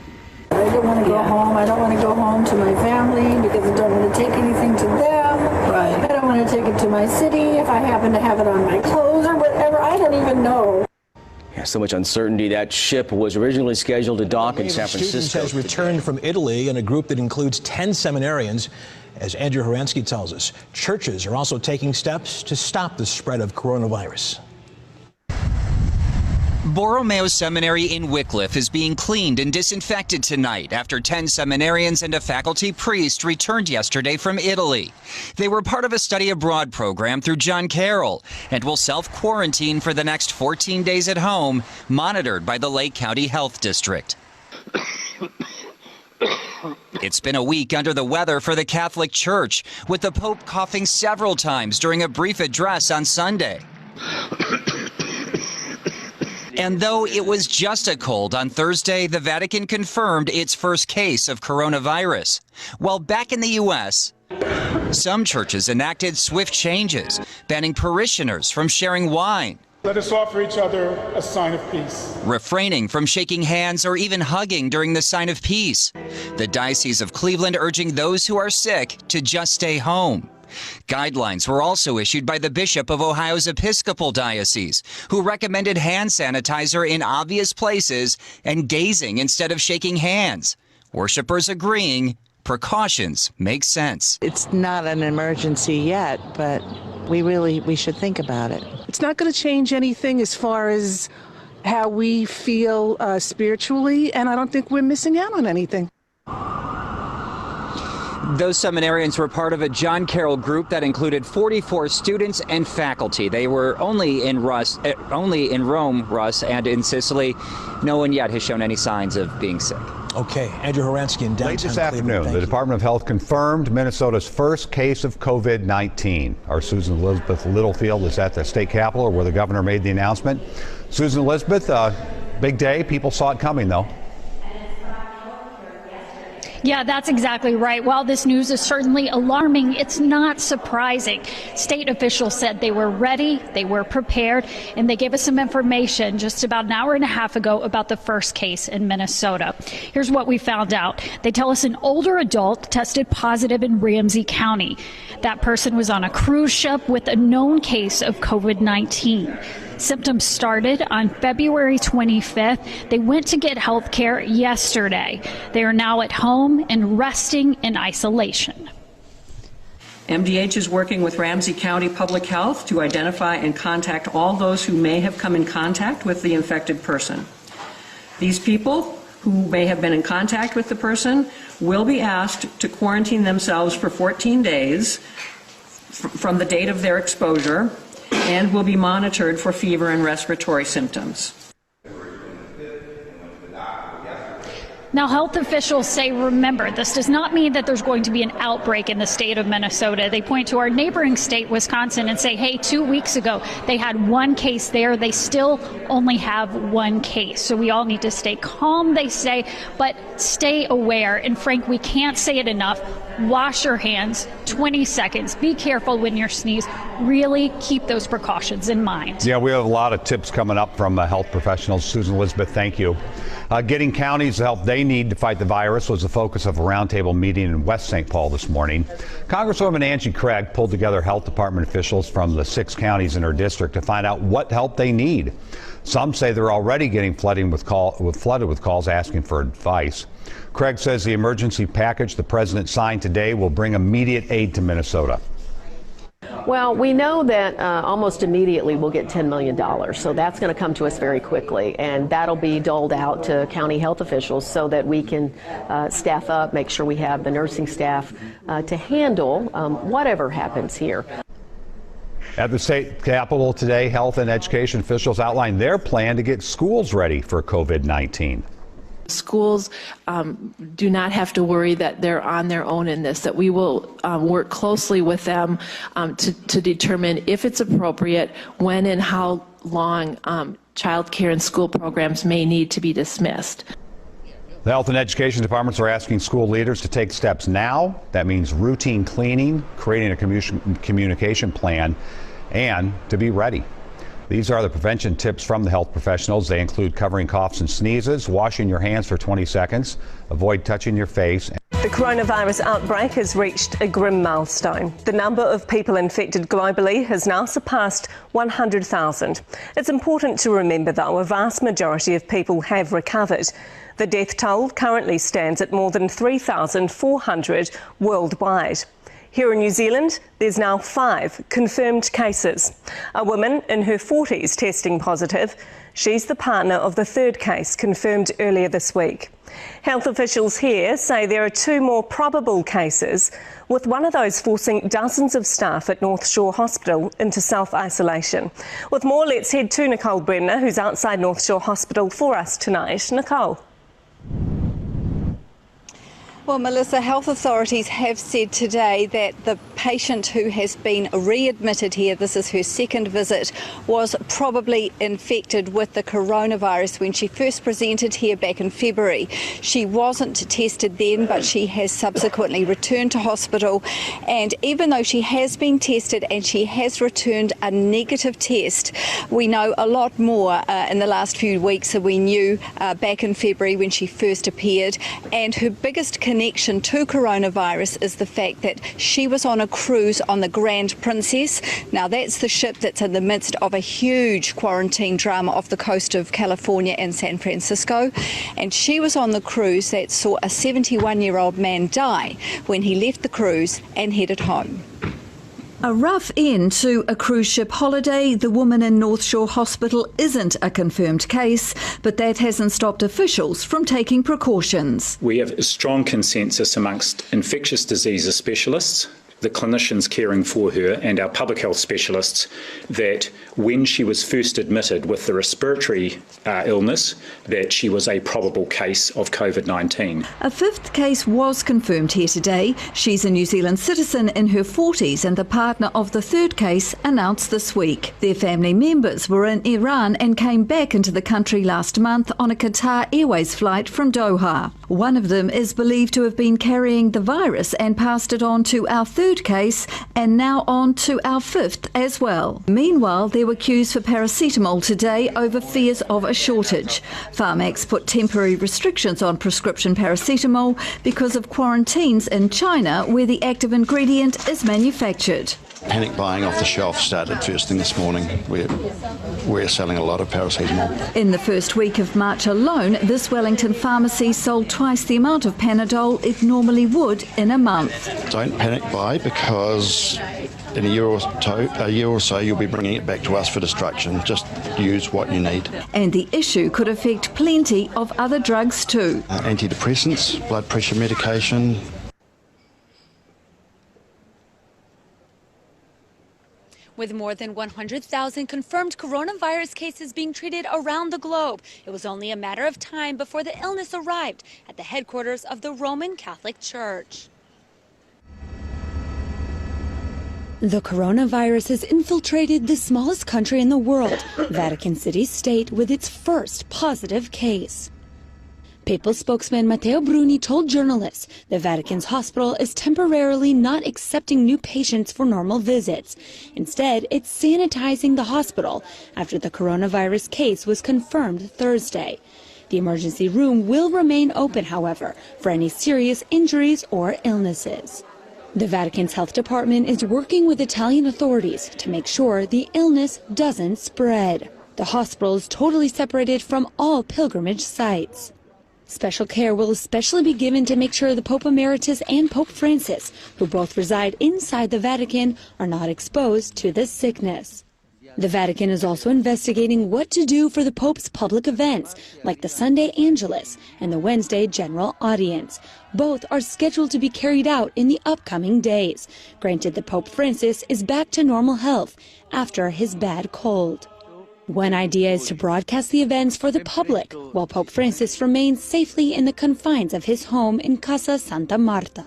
S4: I don't want to go home. I don't want to go home to my family because I don't want to take anything to them. Right. I don't want to take it to my city if I happen to have it on my clothes or whatever. I don't even know.
S3: Yeah, so much uncertainty. That ship was originally scheduled to dock in San Francisco.
S6: Students has returned from Italy in a group that includes 10 seminarians. As Andrew Horansky tells us, churches are also taking steps to stop the spread of coronavirus.
S17: Borromeo Seminary in Wycliffe is being cleaned and disinfected tonight after 10 seminarians and a faculty priest returned yesterday from Italy. They were part of a study abroad program through John Carroll and will self-quarantine for the next 14 days at home, monitored by the Lake County Health District. It's been a week under the weather for the Catholic Church, with the Pope coughing several times during a brief address on Sunday. And though it was just a cold on Thursday, the Vatican confirmed its first case of coronavirus. While back in the U.S., some churches enacted swift changes, banning parishioners from sharing wine.
S19: Let us offer each other a sign of peace.
S17: Refraining from shaking hands or even hugging during the sign of peace. The Diocese of Cleveland urging those who are sick to just stay home. Guidelines were also issued by the Bishop of Ohio's Episcopal Diocese, who recommended hand sanitizer in obvious places and gazing instead of shaking hands. Worshippers agreeing precautions make sense.
S20: It's not an emergency yet, but we should think about it.
S21: It's not going to change anything as far as how we feel spiritually, and I don't think we're missing out on anything.
S17: Those seminarians were part of a John Carroll group that included 44 students and faculty. They were only in Rome, Russ, and in Sicily. No one yet has shown any signs of being sick.
S6: Okay, Andrew Horansky in downtown
S22: Late this
S6: Cleveland.
S22: afternoon, the Department of Health confirmed Minnesota's first case of COVID-19. Our Susan Elizabeth Littlefield is at the state capitol where the governor made the announcement. Susan Elizabeth, big day. People saw it coming, though.
S2: Yeah, that's exactly right. While this news is certainly alarming, it's not surprising. State officials said they were ready, they were prepared, and they gave us some information just about an hour and a half ago about the first case in Minnesota. Here's what we found out. They tell us an older adult tested positive in Ramsey County. That person was on a cruise ship with a known case of COVID-19. Symptoms started on February 25th. They went to get health care yesterday. They are now at home and resting in isolation.
S7: MDH is working with Ramsey County Public Health to identify and contact all those who may have come in contact with the infected person. These people who may have been in contact with the person will be asked to quarantine themselves for 14 days from the date of their exposure, and will be monitored for fever and respiratory symptoms.
S2: Now, health officials say, remember, this does not mean that there's going to be an outbreak in the state of Minnesota. They point to our neighboring state, Wisconsin, and say, hey, 2 weeks ago, they had one case there. They still only have one case. So we all need to stay calm, they say, but stay aware. And Frank, we can't say it enough. Wash your hands, 20 seconds. Be careful when you sneeze. Really keep those precautions in mind.
S22: Yeah, we have a lot of tips coming up from health professionals. Susan Elizabeth, thank you. Getting counties the help they need to fight the virus was the focus of a roundtable meeting in West St. Paul this morning. Congresswoman Angie Craig pulled together health department officials from the 6 counties in her district to find out what help they need. Some say they're already getting flooded with calls asking for advice. Craig says the emergency package the president signed today will bring immediate aid to Minnesota.
S8: Well, we know that almost immediately we'll get $10 million. So that's going to come to us very quickly. And that'll be doled out to county health officials so that we can staff up, make sure we have the nursing staff to handle whatever happens here.
S22: At the state capitol today, health and education officials outlined their plan to get schools ready for COVID-19.
S10: Schools do not have to worry that they're on their own in this, that we will work closely with them to determine if it's appropriate, when and how long child care and school programs may need to be dismissed.
S22: The health and education departments are asking school leaders to take steps now. That means routine cleaning, creating a communication plan, and to be ready. These are the prevention tips from the health professionals. They include covering coughs and sneezes, washing your hands for 20 seconds, avoid touching your face.
S18: The coronavirus outbreak has reached a grim milestone. The number of people infected globally has now surpassed 100,000. It's important to remember, though, a vast majority of people have recovered. The death toll currently stands at more than 3,400 worldwide. Here in New Zealand, there's now 5 confirmed cases. A woman in her 40s testing positive. She's the partner of the 3rd case confirmed earlier this week. Health officials here say there are 2 more probable cases, with one of those forcing dozens of staff at North Shore Hospital into self-isolation. With more, let's head to Nicole Bremner, who's outside North Shore Hospital for us tonight. Nicole.
S23: Well, Melissa, health authorities have said today that the patient who has been readmitted here, this is her 2nd visit, was probably infected with the coronavirus when she first presented here back in February. She wasn't tested then, but she has subsequently returned to hospital. And even though she has been tested and she has returned a negative test, we know a lot more in the last few weeks than we knew back in February when she first appeared. And her biggest connection to coronavirus is the fact that she was on a cruise on the Grand Princess. Now that's the ship that's in the midst of a huge quarantine drama off the coast of California and San Francisco, and she was on the cruise that saw a 71-year-old man die when he left the cruise and headed home.
S24: A rough end to a cruise ship holiday. The woman in North Shore Hospital isn't a confirmed case, but that hasn't stopped officials from taking precautions.
S25: We have a strong consensus amongst infectious diseases specialists
S5: the clinicians caring for her and our public health specialists that when she was first admitted with the respiratory illness, that she was a probable case of COVID-19.
S24: A fifth case was confirmed here today. She's a New Zealand citizen in her 40s and the partner of the third case announced this week. Their family members were in Iran and came back into the country last month on a Qatar Airways flight from Doha. One of them is believed to have been carrying the virus and passed it on to our third case and now on to our fifth as well. Meanwhile, there were queues for paracetamol today over fears of a shortage. Pharmax put temporary restrictions on prescription paracetamol because of quarantines in China where the active ingredient is manufactured.
S9: Panic buying off the shelf started first thing this morning. We're selling a lot of paracetamol.
S24: In the first week of March alone, this Wellington pharmacy sold twice the amount of Panadol it normally would in a month.
S9: Don't panic buy because in a year or so you'll be bringing it back to us for destruction. Just use what you need.
S24: And the issue could affect plenty of other drugs too.
S9: Antidepressants, blood pressure medication.
S11: With more than 100,000 confirmed coronavirus cases being treated around the globe, it was only a matter of time before the illness arrived at the headquarters of the Roman Catholic Church. The coronavirus has infiltrated the smallest country in the world, Vatican City State, with its first positive case. Papal spokesman Matteo Bruni told journalists the Vatican's hospital is temporarily not accepting new patients for normal visits. Instead, it's sanitizing the hospital after the coronavirus case was confirmed Thursday. The emergency room will remain open, however, for any serious injuries or illnesses. The Vatican's health department is working with Italian authorities to make sure the illness doesn't spread. The hospital is totally separated from all pilgrimage sites. Special care will especially be given to make sure the Pope Emeritus and Pope Francis, who both reside inside the Vatican, are not exposed to this sickness. The Vatican is also investigating what to do for the Pope's public events, like the Sunday Angelus and the Wednesday General Audience. Both are scheduled to be carried out in the upcoming days, granted that Pope Francis is back to normal health after his bad cold. One idea is to broadcast the events for the public, while Pope Francis remains safely in the confines of his home in Casa Santa Marta.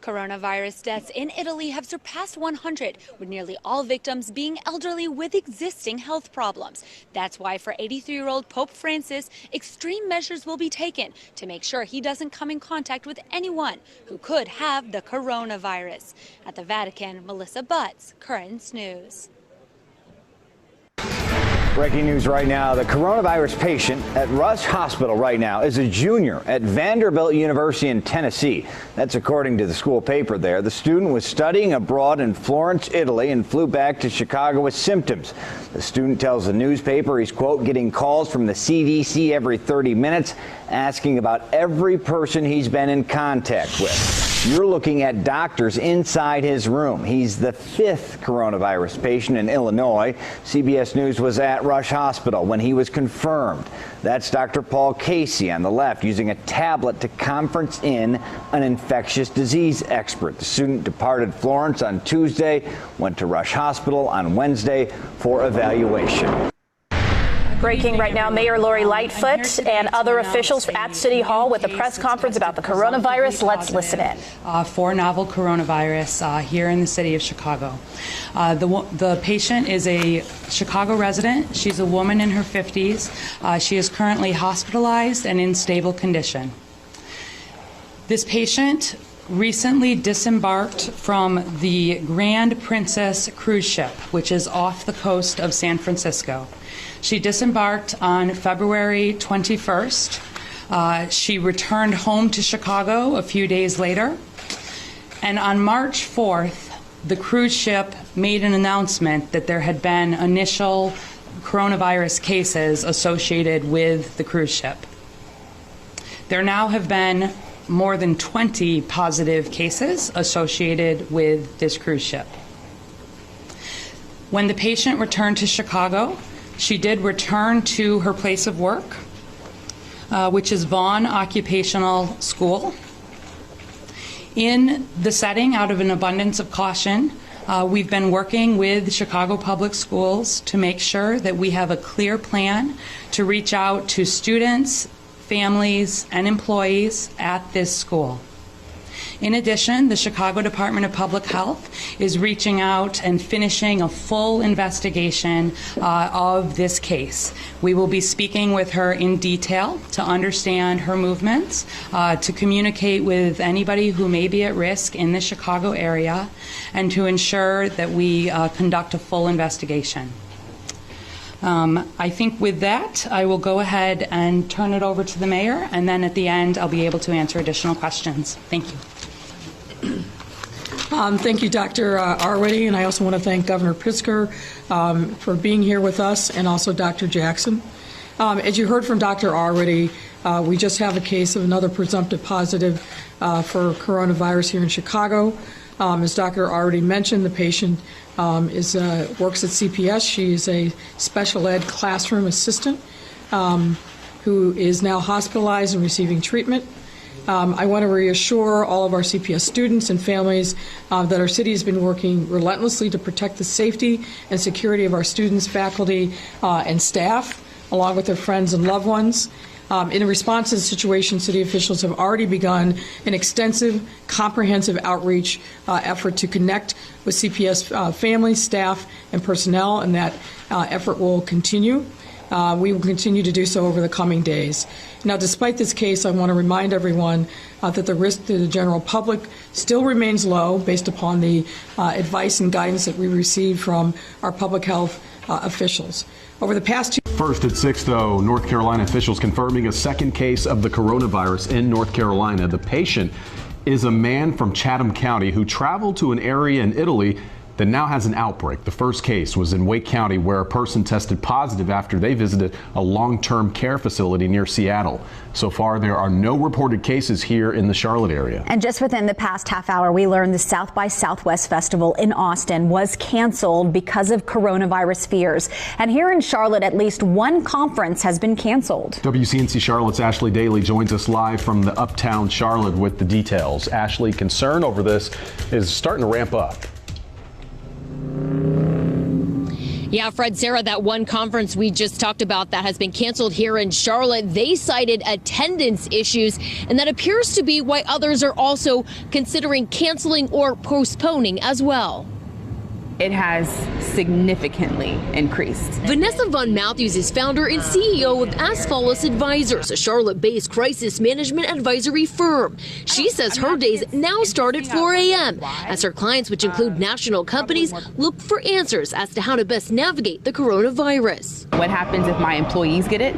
S11: Coronavirus deaths in Italy have surpassed 100, with nearly all victims being elderly with existing health problems. That's why for 83-year-old Pope Francis, extreme measures will be taken to make sure he doesn't come in contact with anyone who could have the coronavirus. At the Vatican, Melissa Butts, Currents News.
S12: Breaking news right now. The coronavirus patient at Rush Hospital right now is a junior at Vanderbilt University in Tennessee. That's according to the school paper there. The student was studying abroad in Florence, Italy, and flew back to Chicago with symptoms. The student tells the newspaper he's, quote, getting calls from the CDC every 30 minutes asking about every person he's been in contact with. You're looking at doctors inside his room. He's the fifth coronavirus patient in Illinois. CBS News was at Rush Hospital when he was confirmed. That's Dr. Paul Casey on the left using a tablet to conference in an infectious disease expert. The student departed Florence on Tuesday, went to Rush Hospital on Wednesday for evaluation.
S13: Breaking right now, Mayor Lori Lightfoot and other officials at City Hall with a press conference about the coronavirus. Let's listen in.
S25: For novel coronavirus here in the city of Chicago. The patient is a Chicago resident. She's a woman in her 50s. She is currently hospitalized and in stable condition. This patient recently disembarked from the Grand Princess cruise ship, which is off the coast of San Francisco. She disembarked on February 21st. She returned home to Chicago a few days later. And on March 4th, the cruise ship made an announcement that there had been initial coronavirus cases associated with the cruise ship. There now have been more than 20 positive cases associated with this cruise ship. When the patient returned to Chicago, she did return to her place of work, which is Vaughn Occupational School. In the setting, out of an abundance of caution, we've been working with Chicago Public Schools to make sure that we have a clear plan to reach out to students, families, and employees at this school. In addition, the Chicago Department of Public Health is reaching out and finishing a full investigation of this case. We will be speaking with her in detail to understand her movements, to communicate with anybody who may be at risk in the Chicago area, and to ensure that we conduct a full investigation. I think with that, I will go ahead and turn it over to the mayor, and then at the end, I'll be able to answer additional questions. Thank you.
S1: Thank you, Dr. Arwady, and I also want to thank Governor Pritzker for being here with us, and also Dr. Jackson. As you heard from Dr. Arwady, we just have a case of another presumptive positive for coronavirus here in Chicago. As Dr. Arwady mentioned, the patient works at CPS. She is a special ed classroom assistant who is now hospitalized and receiving treatment. I want to reassure all of our CPS students and families that our city has been working relentlessly to protect the safety and security of our students, faculty, and staff, along with their friends and loved ones. In response to the situation, city officials have already begun an extensive, comprehensive outreach effort to connect with CPS families, staff, and personnel, and that effort will continue. We will continue to do so over the coming days. Now, despite this case, I want to remind everyone that the risk to the general public still remains low based upon the advice and guidance that we received from our public health officials. Over the past 2
S4: First at 6, though, North Carolina officials confirming a second case of the coronavirus in North Carolina. The patient is a man from Chatham County who traveled to an area in Italy that now has an outbreak. The first case was in Wake County, where a person tested positive after they visited a long-term care facility near Seattle. So far, there are no reported cases here in the Charlotte area.
S14: And just within the past half hour, we learned the South by Southwest Festival in Austin was canceled because of coronavirus fears. And here in Charlotte, at least one conference has been canceled.
S4: WCNC Charlotte's Ashley Daly joins us live from the Uptown Charlotte with the details. Ashley, concern over this is starting to ramp up.
S15: Yeah, Fred, Sarah, that one conference we just talked about that has been canceled here in Charlotte, they cited attendance issues, and that appears to be why others are also considering canceling or postponing as well.
S16: It has significantly increased.
S15: Vanessa Von Matthews is founder and CEO of Asphalus Advisors, a Charlotte-based crisis management advisory firm. She says her days now start at 4 a.m. as her clients, which include national companies, look for answers as to how to best navigate the coronavirus.
S16: What happens if my employees get it?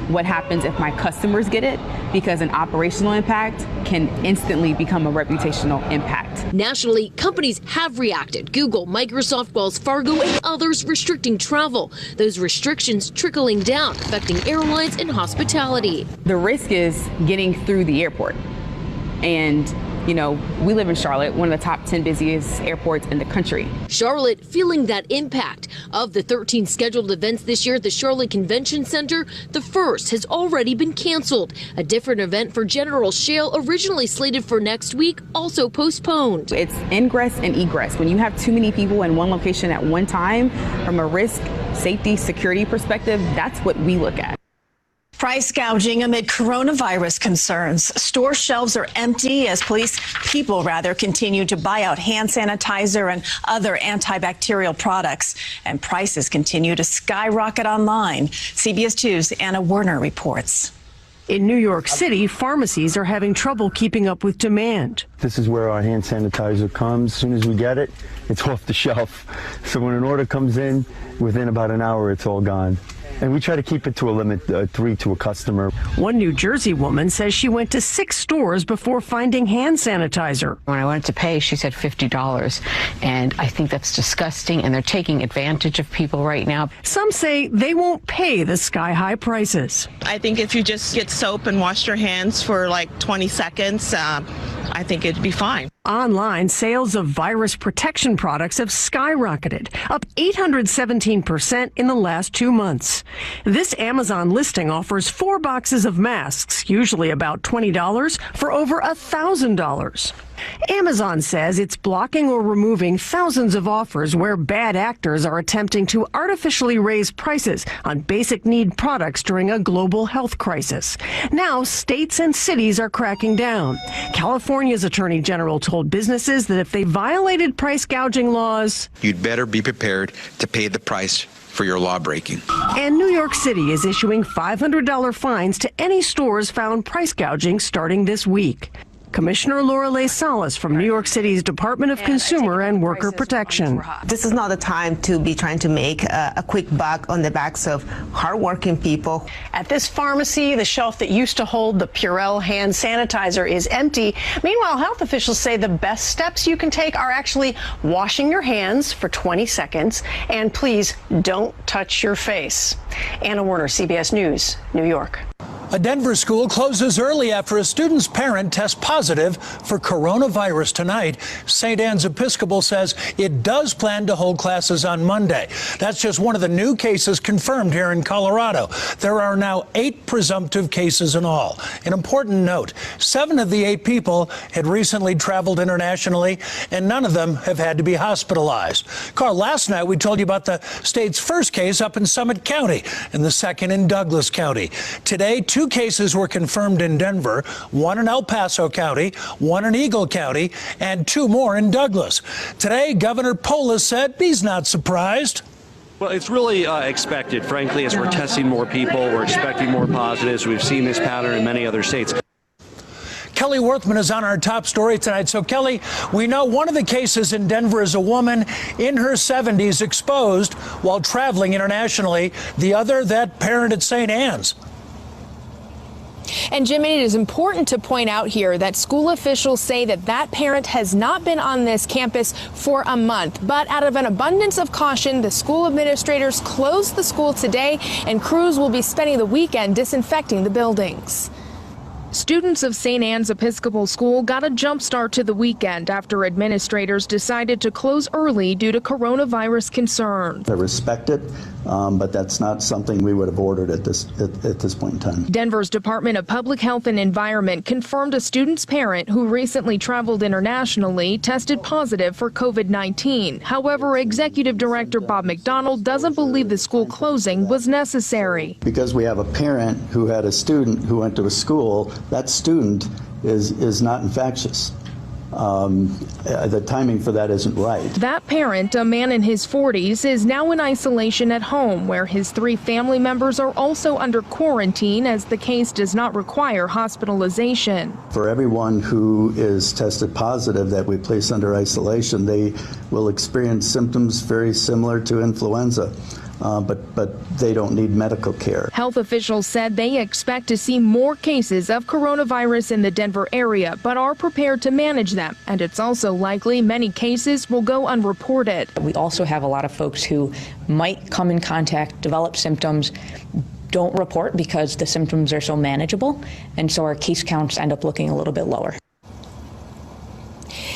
S16: What happens if my customers get it? Because an operational impact can instantly become a reputational impact.
S15: Nationally, companies have reacted. Google, Microsoft, Wells Fargo, and others restricting travel. Those restrictions trickling down, affecting airlines and hospitality.
S16: The risk is getting through the airport. And you know, we live in Charlotte, one of the top 10 busiest airports in the country.
S15: Charlotte feeling that impact. Of the 13 scheduled events this year at the Charlotte Convention Center, the first has already been canceled. A different event for General Shale, originally slated for next week, also postponed.
S16: It's ingress and egress. When you have too many people in one location at one time, from a risk, safety, security perspective, that's what we look at.
S26: Price gouging amid coronavirus concerns. Store shelves are empty as people continue to buy out hand sanitizer and other antibacterial products. And prices continue to skyrocket online. CBS 2's Anna Werner reports.
S27: In New York City, pharmacies are having trouble keeping up with demand.
S28: This is where our hand sanitizer comes. As soon as we get it, it's off the shelf. So when an order comes in, within about an hour, it's all gone. And we try to keep it to a limit, 3 to a customer.
S27: One New Jersey woman says she went to 6 stores before finding hand sanitizer.
S29: When I went to pay, she said $50. And I think that's disgusting, and they're taking advantage of people right now.
S27: Some say they won't pay the sky-high prices.
S30: I think if you just get soap and wash your hands for like 20 seconds, I think it'd be fine.
S27: Online sales of virus protection products have skyrocketed, up 817% in the last 2 months. This Amazon listing offers 4 boxes of masks, usually about $20, for over $1,000. Amazon says it's blocking or removing thousands of offers where bad actors are attempting to artificially raise prices on basic need products during a global health crisis. Now, states and cities are cracking down. California's Attorney General told businesses that if they violated price gouging laws,
S2: you'd better be prepared to pay the price for your law breaking.
S27: And New York City is issuing $500 fines to any stores found price gouging starting this week. Commissioner Lorelei Salas from New York City's Department of Consumer and Worker Protection.
S3: This is not the time to be trying to make a quick buck on the backs of hardworking people.
S27: At this pharmacy, the shelf that used to hold the Purell hand sanitizer is empty. Meanwhile, health officials say the best steps you can take are actually washing your hands for 20 seconds and please don't touch your face. Anna Werner, CBS News, New York.
S6: A Denver school closes early after a student's parent tests positive for coronavirus tonight. St. Anne's Episcopal says it does plan to hold classes on Monday. That's just one of the new cases confirmed here in Colorado. There are now 8 presumptive cases in all. An important note, 7 of the 8 people had recently traveled internationally, and none of them have had to be hospitalized. Carl, last night we told you about the state's first case up in Summit County and the second in Douglas County. Today, 2 cases were confirmed in Denver, 1 in El Paso County, 1 in Eagle County, and 2 more in Douglas. Today, Governor Polis said he's not surprised.
S7: Well, it's really expected, frankly, as we're testing more people, we're expecting more positives. We've seen this pattern in many other states.
S6: Kelly Worthman is on our top story tonight. So, Kelly, we know one of the cases in Denver is a woman in her 70s exposed while traveling internationally. The other, that parent at St. Anne's.
S8: And Jim, it is important to point out here that school officials say that that parent has not been on this campus for a month. But out of an abundance of caution, the school administrators closed the school today, and crews will be spending the weekend disinfecting the buildings.
S10: Students of St. Anne's Episcopal School got a jump start to the weekend after administrators decided to close early due to coronavirus concerns.
S17: I respect it, but that's not something we would have ordered at this point in time.
S10: Denver's Department of Public Health and Environment confirmed a student's parent who recently traveled internationally tested positive for COVID-19. However, Executive Director Bob McDonald doesn't believe the school closing was necessary.
S17: Because we have a parent who had a student who went to a school, that student is not infectious. The timing for that isn't right.
S10: That parent, a man in his 40s, is now in isolation at home, where his 3 family members are also under quarantine as the case does not require hospitalization.
S17: For everyone who is tested positive that we place under isolation, they will experience symptoms very similar to influenza. But they don't need medical care.
S10: Health officials said they expect to see more cases of coronavirus in the Denver area, but are prepared to manage them. And it's also likely many cases will go unreported.
S19: We also have a lot of folks who might come in contact, develop symptoms, don't report because the symptoms are so manageable, and so our case counts end up looking a little bit lower.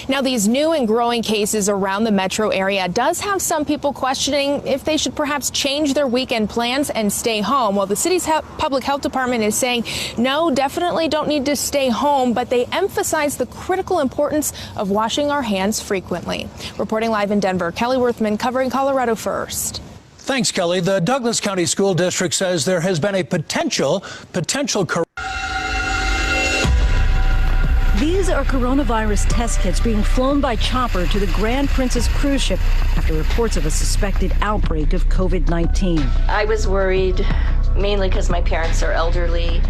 S8: Now, these new and growing cases around the metro area does have some people questioning if they should perhaps change their weekend plans and stay home. Well, the city's public health department is saying, no, definitely don't need to stay home, but they emphasize the critical importance of washing our hands frequently. Reporting live in Denver, Kelly Worthman covering Colorado First.
S6: Thanks, Kelly. The Douglas County School District says there has been a potential
S20: These are coronavirus test kits being flown by chopper to the Grand Princess cruise ship after reports of a suspected outbreak of COVID-19.
S21: I was worried mainly because my parents are elderly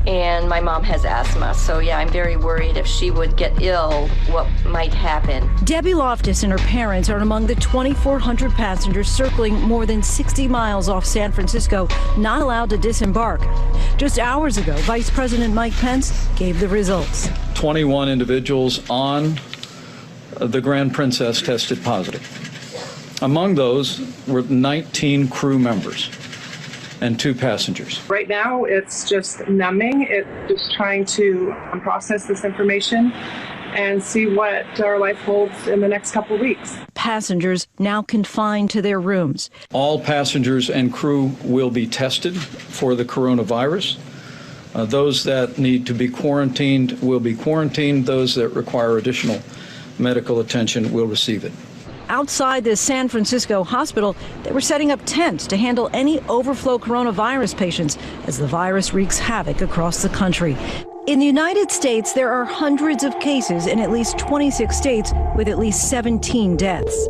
S21: and my mom has asthma. So yeah, I'm very worried if she would get ill, what might happen.
S20: Debbie Loftus and her parents are among the 2,400 passengers circling more than 60 miles off San Francisco, not allowed to disembark. Just hours ago, Vice President Mike Pence gave the results.
S31: 21 individuals on the Grand Princess tested positive. Among those were 19 crew members and 2 passengers.
S32: Right now, it's just numbing. It's just trying to process this information and see what our life holds in the next couple of weeks.
S20: Passengers now confined to their rooms.
S31: All passengers and crew will be tested for the coronavirus. Those that need to be quarantined will be quarantined. Those that require additional medical attention will receive it.
S20: Outside the San Francisco hospital, they were setting up tents to handle any overflow coronavirus patients as the virus wreaks havoc across the country. In the United States, there are hundreds of cases in at least 26 states with at least 17 deaths.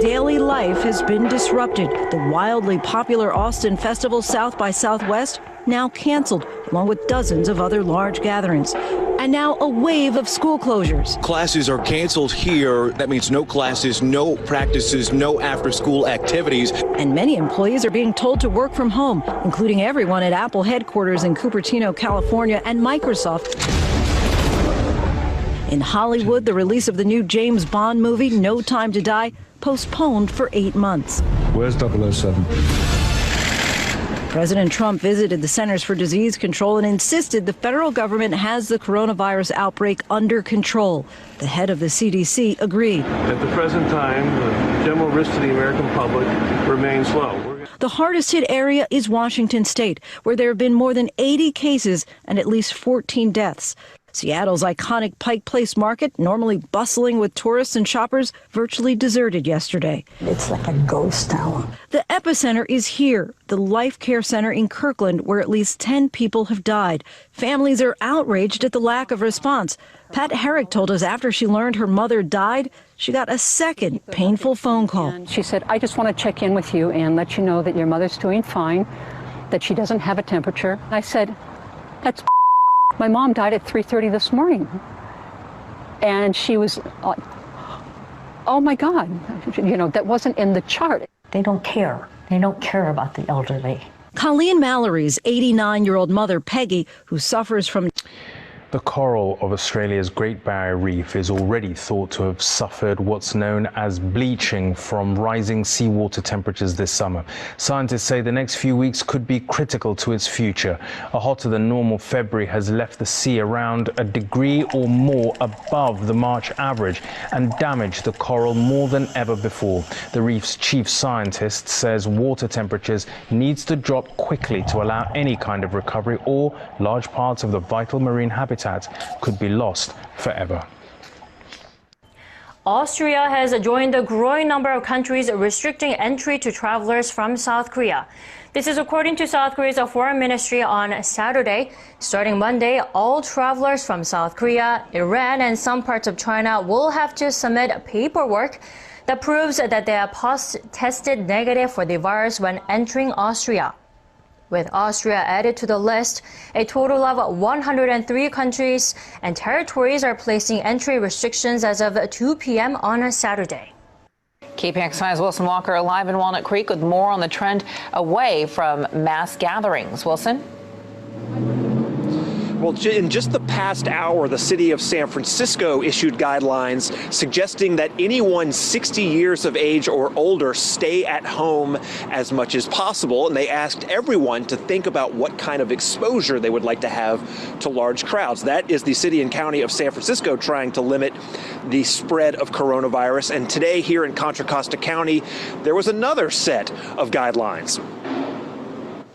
S20: Daily life has been disrupted. The wildly popular Austin Festival South by Southwest now canceled, along with dozens of other large gatherings. And now a wave of school closures.
S1: Classes are canceled here. That means no classes, no practices, no after-school activities.
S20: And many employees are being told to work from home, including everyone at Apple headquarters in Cupertino, California, and Microsoft. In Hollywood, the release of the new James Bond movie, No Time to Die, postponed for 8 months.
S5: Where's 007?
S20: President Trump visited the Centers for Disease Control and insisted the federal government has the coronavirus outbreak under control. The head of the CDC agreed.
S5: At the present time, the general risk to the American public remains low.
S20: The hardest hit area is Washington State, where there have been more than 80 cases and at least 14 deaths. Seattle's iconic Pike Place Market, normally bustling with tourists and shoppers, virtually deserted yesterday.
S9: It's like a ghost town.
S20: The epicenter is here, the Life Care Center in Kirkland, where at least 10 people have died. Families are outraged at the lack of response. Pat Herrick told us after she learned her mother died, she got a second painful phone call.
S9: She said, I just want to check in with you and let you know that your mother's doing fine, that she doesn't have a temperature. I said, that's my mom died at 3:30 this morning. And she was like, oh my God, you know, that wasn't in the chart. They don't care. They don't care about the elderly.
S20: Colleen Mallory's 89-year-old mother, Peggy, who suffers from...
S11: The coral of Australia's Great Barrier Reef is already thought to have suffered what's known as bleaching from rising seawater temperatures this summer. Scientists say the next few weeks could be critical to its future. A hotter than normal February has left the sea around a degree or more above the March average and damaged the coral more than ever before. The reef's chief scientist says water temperatures needs to drop quickly to allow any kind of recovery, or large parts of the vital marine habitat could be lost forever.
S12: Austria has joined a growing number of countries restricting entry to travelers from South Korea. This is according to South Korea's foreign ministry on Saturday. Starting Monday, all travelers from South Korea, Iran, and some parts of China will have to submit paperwork that proves that they have tested negative for the virus when entering Austria. With Austria added to the list, a total of 103 countries and territories are placing entry restrictions as of 2 p.m. on Saturday.
S13: Keeping XI's Wilson Walker live in Walnut Creek with more on the trend away from mass gatherings. Wilson?
S14: Well, in just the past hour, the city of San Francisco issued guidelines suggesting that anyone 60 years of age or older stay at home as much as possible. And they asked everyone to think about what kind of exposure they would like to have to large crowds. That is the city and county of San Francisco trying to limit the spread of coronavirus. And today here in Contra Costa County, there was another set of guidelines.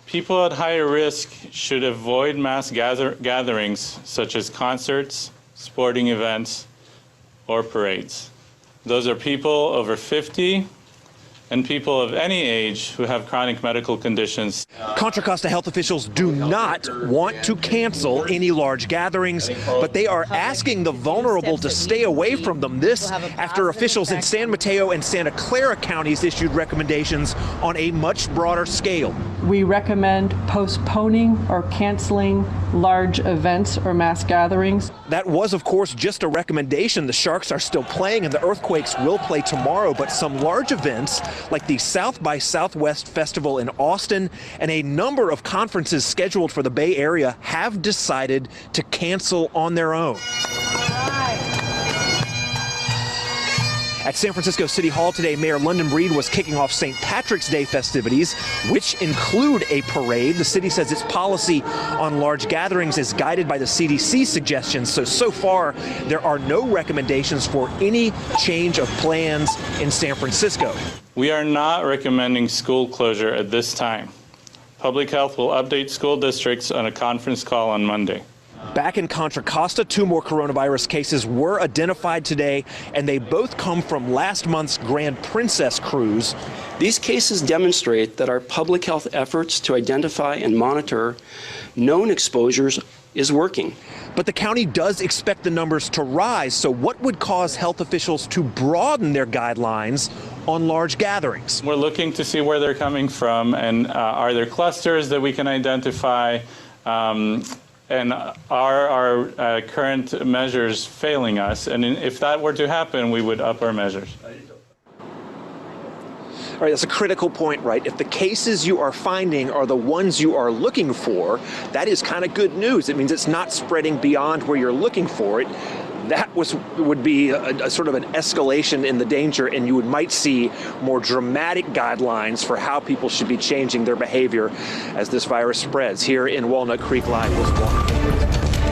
S18: People at higher risk should avoid mass gatherings such as concerts, sporting events, or parades. Those are people over 50 and people of any age who have chronic medical conditions.
S14: Contra Costa health officials do not want to cancel any large gatherings, but they are asking the vulnerable to stay away from them. This after officials in San Mateo and Santa Clara counties issued recommendations on a much broader scale.
S22: We recommend postponing or canceling large events or mass gatherings.
S14: That was, of course, just a recommendation. The Sharks are still playing and the Earthquakes will play tomorrow, but some large events like the South by Southwest Festival in Austin and a number of conferences scheduled for the Bay Area have decided to cancel on their own. At San Francisco City Hall today, Mayor London Breed was kicking off St. Patrick's Day festivities, which include a parade. The city says its policy on large gatherings is guided by the CDC suggestions. So far, there are no recommendations for any change of plans in San Francisco.
S22: We are not recommending school closure at this time.
S18: Public Health will update school districts on a conference call on Monday.
S14: Back in Contra Costa, 2 more coronavirus cases were identified today, and they both come from last month's Grand Princess cruise.
S2: These cases demonstrate that our public health efforts to identify and monitor known exposures is working.
S14: But the county does expect the numbers to rise, so what would cause health officials to broaden their guidelines on large gatherings?
S18: We're looking to see where they're coming from, and are there clusters that we can identify? And are our current measures failing us? And if that were to happen, we would up our measures.
S14: All right, that's a critical point, right? If the cases you are finding are the ones you are looking for, that is kind of good news. It means it's not spreading beyond where you're looking for it. That would be a sort of an escalation in the danger, and you might see more dramatic guidelines for how people should be changing their behavior as this virus spreads. Here in Walnut Creek Live was Walker.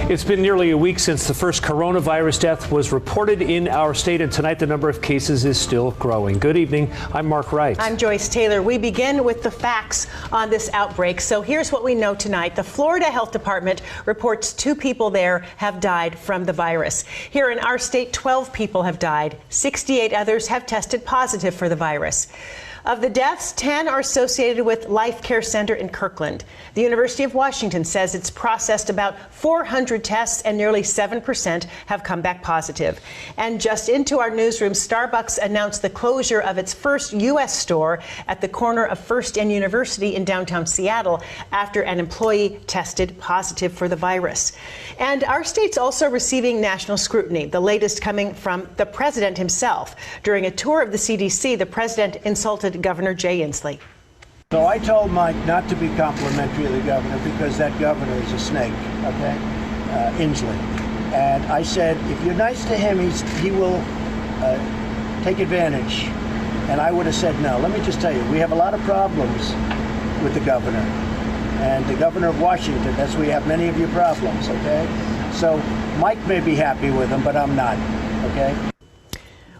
S3: It's been nearly a week since the first coronavirus death was reported in our state, and tonight the number of cases is still growing. Good evening. I'm Mark Wright.
S4: I'm Joyce Taylor. We begin with the facts on this outbreak. So here's what we know tonight. The Florida Health Department reports 2 people there have died from the virus. Here in our state, 12 people have died. 68 others have tested positive for the virus. Of the deaths, 10 are associated with Life Care Center in Kirkland. The University of Washington says it's processed about 400 tests and nearly 7% have come back positive. And just into our newsroom, Starbucks announced the closure of its first U.S. store at the corner of First and University in downtown Seattle after an employee tested positive for the virus. And our state's also receiving national scrutiny, the latest coming from the president himself. During a tour of the CDC, the president insulted Governor Jay Inslee.
S15: So I told Mike not to be complimentary of the governor because that governor is a snake, okay? Inslee. And I said, if you're nice to him, he will take advantage. And I would have said no. Let me just tell you, we have a lot of problems with the governor. And the governor of Washington, that's where you have many of your problems, okay? So Mike may be happy with him, but I'm not, okay?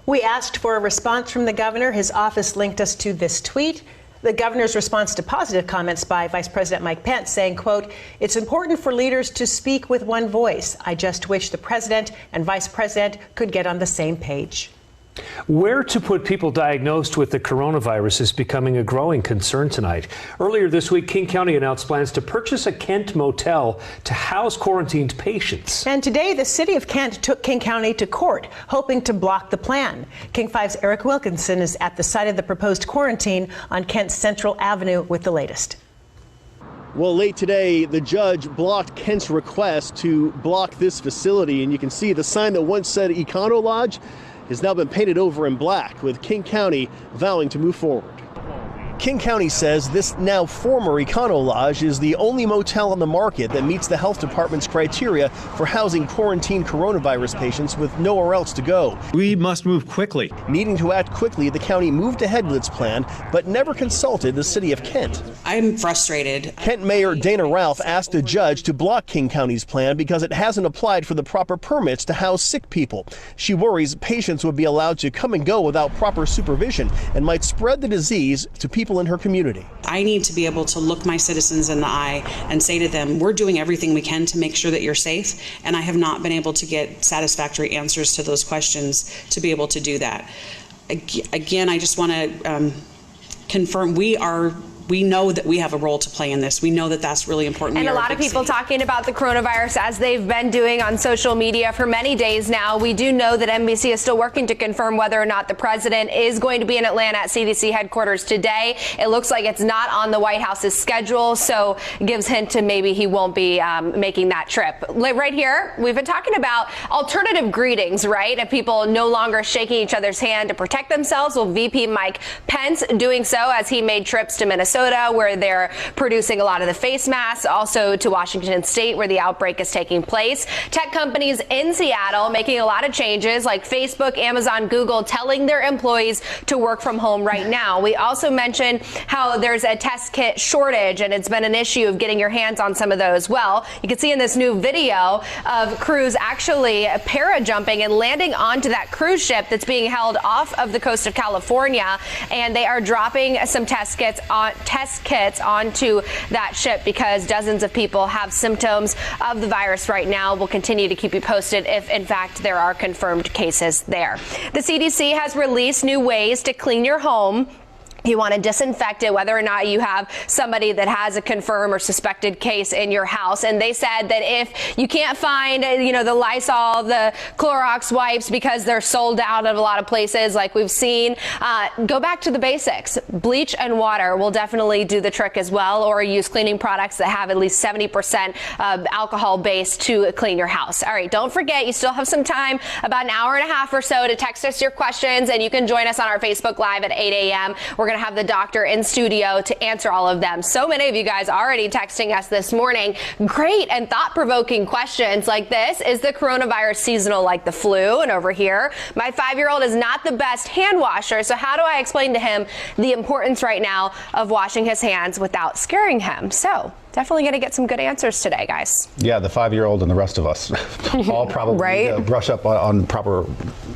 S4: We asked for a response from the governor. His office linked us to this tweet. The governor's response to positive comments by Vice President Mike Pence saying, quote, "It's important for leaders to speak with one voice. I just wish the president and vice president could get on the same page."
S3: Where to put people diagnosed with the coronavirus is becoming a growing concern tonight. Earlier this week, King County announced plans to purchase a Kent motel to house quarantined patients.
S4: And today, the city of Kent took King County to court, hoping to block the plan. King 5's Eric Wilkinson is at the site of the proposed quarantine on Kent's Central Avenue with the latest.
S16: Well, late today, the judge blocked Kent's request to block this facility, and you can see the sign that once said Econo Lodge has now been painted over in black, with King County vowing to move forward. King County says this now former Econo Lodge is the only motel on the market that meets the health department's criteria for housing quarantined coronavirus patients with nowhere else to go.
S23: We must move quickly.
S16: Needing to act quickly, the county moved ahead with its plan, but never consulted the city of Kent.
S24: I'm frustrated.
S16: Kent Mayor Dana Ralph asked the judge to block King County's plan because it hasn't applied for the proper permits to house sick people. She worries patients would be allowed to come and go without proper supervision and might spread the disease to people in her community.
S24: I need to be able to look my citizens in the eye and say to them, we're doing everything we can to make sure that you're safe, and I have not been able to get satisfactory answers to those questions to be able to do that. Again, I just want to confirm we know that we have a role to play in this. We know that that's really important.
S8: And a lot of people talking about the coronavirus as they've been doing on social media for many days now. We do know that NBC is still working to confirm whether or not the president is going to be in Atlanta at CDC headquarters today. It looks like it's not on the White House's schedule, so it gives hint to maybe he won't be making that trip. Right here, we've been talking about alternative greetings, right? Of people no longer shaking each other's hand to protect themselves. Well, VP Mike Pence doing so as he made trips to Minnesota, where they're producing a lot of the face masks, also to Washington State, where the outbreak is taking place. Tech companies in Seattle making a lot of changes, like Facebook, Amazon, Google, telling their employees to work from home right now. We also mentioned how there's a test kit shortage, and it's been an issue of getting your hands on some of those. Well, you can see in this new video of crews actually para-jumping and landing onto that cruise ship that's being held off of the coast of California, and they are dropping some test kits
S6: test kits onto that ship because dozens of people have symptoms of the virus right now. We'll continue to keep you posted if, in fact, there are confirmed cases there. The CDC has released new ways to clean your home. You want to disinfect it, whether or not you have somebody that has a confirmed or suspected case in your house. And they said that if you can't find, the Lysol, the Clorox wipes because they're sold out at a lot of places like we've seen, go back to the basics. Bleach and water will definitely do the trick as well, or use cleaning products that have at least 70% alcohol base to clean your house. All right, don't forget, you still have some time, about an hour and a half or so, to text us your questions, and you can join us on our Facebook Live at 8 a.m. We're going to have the doctor in studio to answer all of them. So many of you guys already texting us this morning. Great and thought-provoking questions like this. Is the coronavirus seasonal like the flu? And over here, my 5-year-old is not the best hand washer, so how do I explain to him the importance right now of washing his hands without scaring him? So definitely going to get some good answers today, guys.
S7: Yeah, the 5-year-old and the rest of us all probably
S10: Right?
S7: need to brush up on proper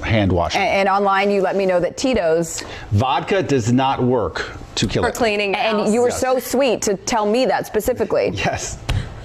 S7: hand washing.
S10: And online, you let me know that Tito's
S7: Vodka does not work to kill
S6: For
S7: it.
S6: cleaning.
S10: and you were
S7: Yes.
S10: so sweet to tell me that specifically.
S7: Yes.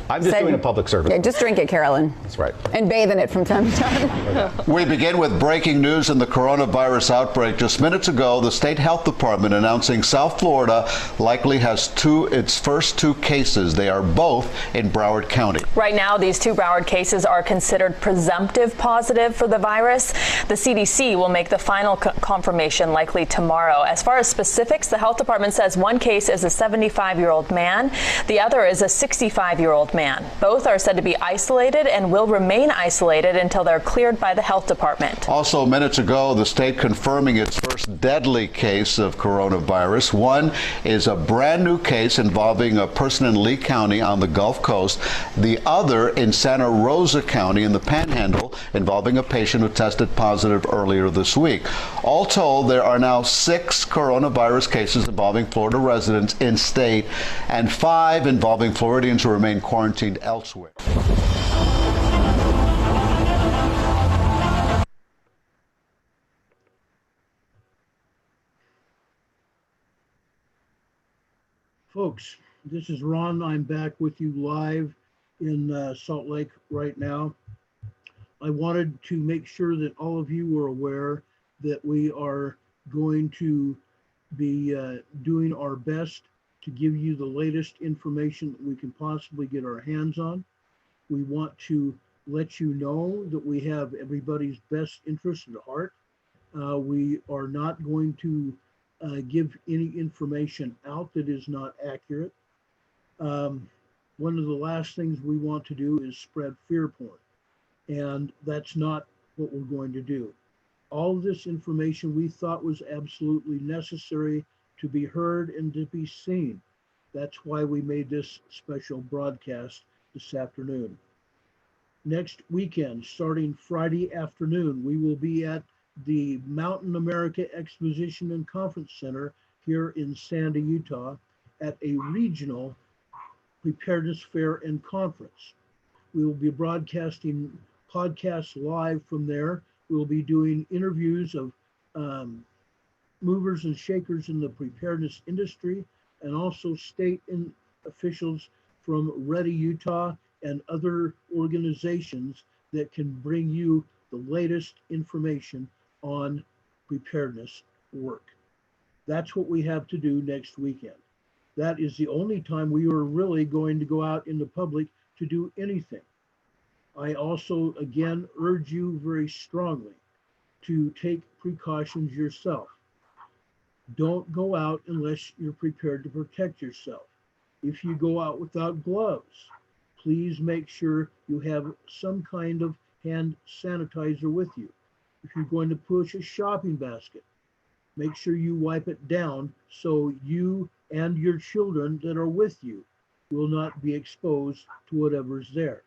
S7: I'm just
S10: Said-
S7: doing a public service.
S10: Yeah, just drink it, Carolyn.
S7: That's right.
S10: And bathe in it from time to time.
S17: We begin with breaking news in the coronavirus outbreak. Just minutes ago, the state health department announcing South Florida likely has its first 2 cases. They are both in Broward County.
S19: Right now, these 2 Broward cases are considered presumptive positive for the virus. The CDC will make the final confirmation likely tomorrow. As far as specifics, the health department says one case is a 75-year-old man. The other is a 65-year-old man. Both are said to be isolated and will remain isolated until they're cleared by the health department.
S17: Also, minutes ago, the state confirming its first deadly case of coronavirus. One is a brand new case involving a person in Lee County on the Gulf Coast. The other in Santa Rosa County in the Panhandle, involving a patient who tested positive earlier this week. All told, there are now 6 coronavirus cases involving Florida residents in state and 5 involving Floridians who remain quarantined elsewhere.
S15: Folks, this is Ron. I'm back with you live in Salt Lake right now. I wanted to make sure that all of you were aware that we are going to be doing our best to give you the latest information that we can possibly get our hands on. We want to let you know that we have everybody's best interest at heart. We are not going to give any information out that is not accurate. One of the last things we want to do is spread fear porn, and that's not what we're going to do. All of this information we thought was absolutely necessary to be heard and to be seen. That's why we made this special broadcast this afternoon. Next weekend, starting Friday afternoon, we will be at the Mountain America Exposition and Conference Center here in Sandy, Utah, at a regional preparedness fair and conference. We will be broadcasting podcasts live from there. We will be doing interviews of movers and shakers in the preparedness industry, and also state officials from Ready Utah and other organizations that can bring you the latest information on preparedness work. That's what we have to do next weekend. That is the only time we are really going to go out in the public to do anything. I also, again, urge you very strongly to take precautions yourself. Don't go out unless you're prepared to protect yourself. If you go out without gloves, please make sure you have some kind of hand sanitizer with you. If you're going to push a shopping basket, make sure you wipe it down so you and your children that are with you will not be exposed to whatever's there.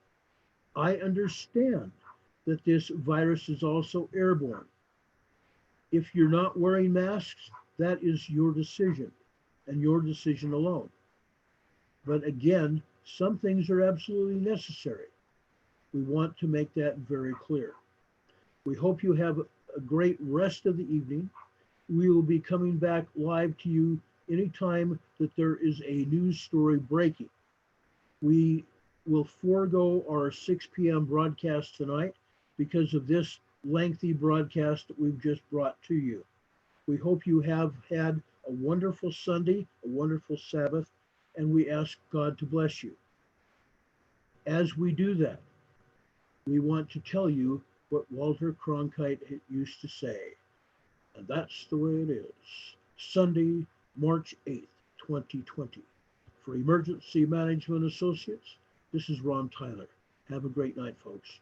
S15: I understand that this virus is also airborne. If you're not wearing masks, that is your decision and your decision alone. But again, some things are absolutely necessary. We want to make that very clear. We hope you have a great rest of the evening. We will be coming back live to you anytime that there is a news story breaking. We will forego our 6 p.m. broadcast tonight because of this lengthy broadcast that we've just brought to you. We hope you have had a wonderful Sunday, a wonderful Sabbath, and we ask God to bless you. As we do that, we want to tell you what Walter Cronkite used to say, and that's the way it is. Sunday, March 8th, 2020. For Emergency Management Associates, this is Ron Tyler. Have a great night, folks.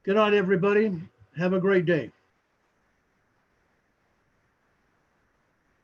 S15: Good night, everybody. Have a great day.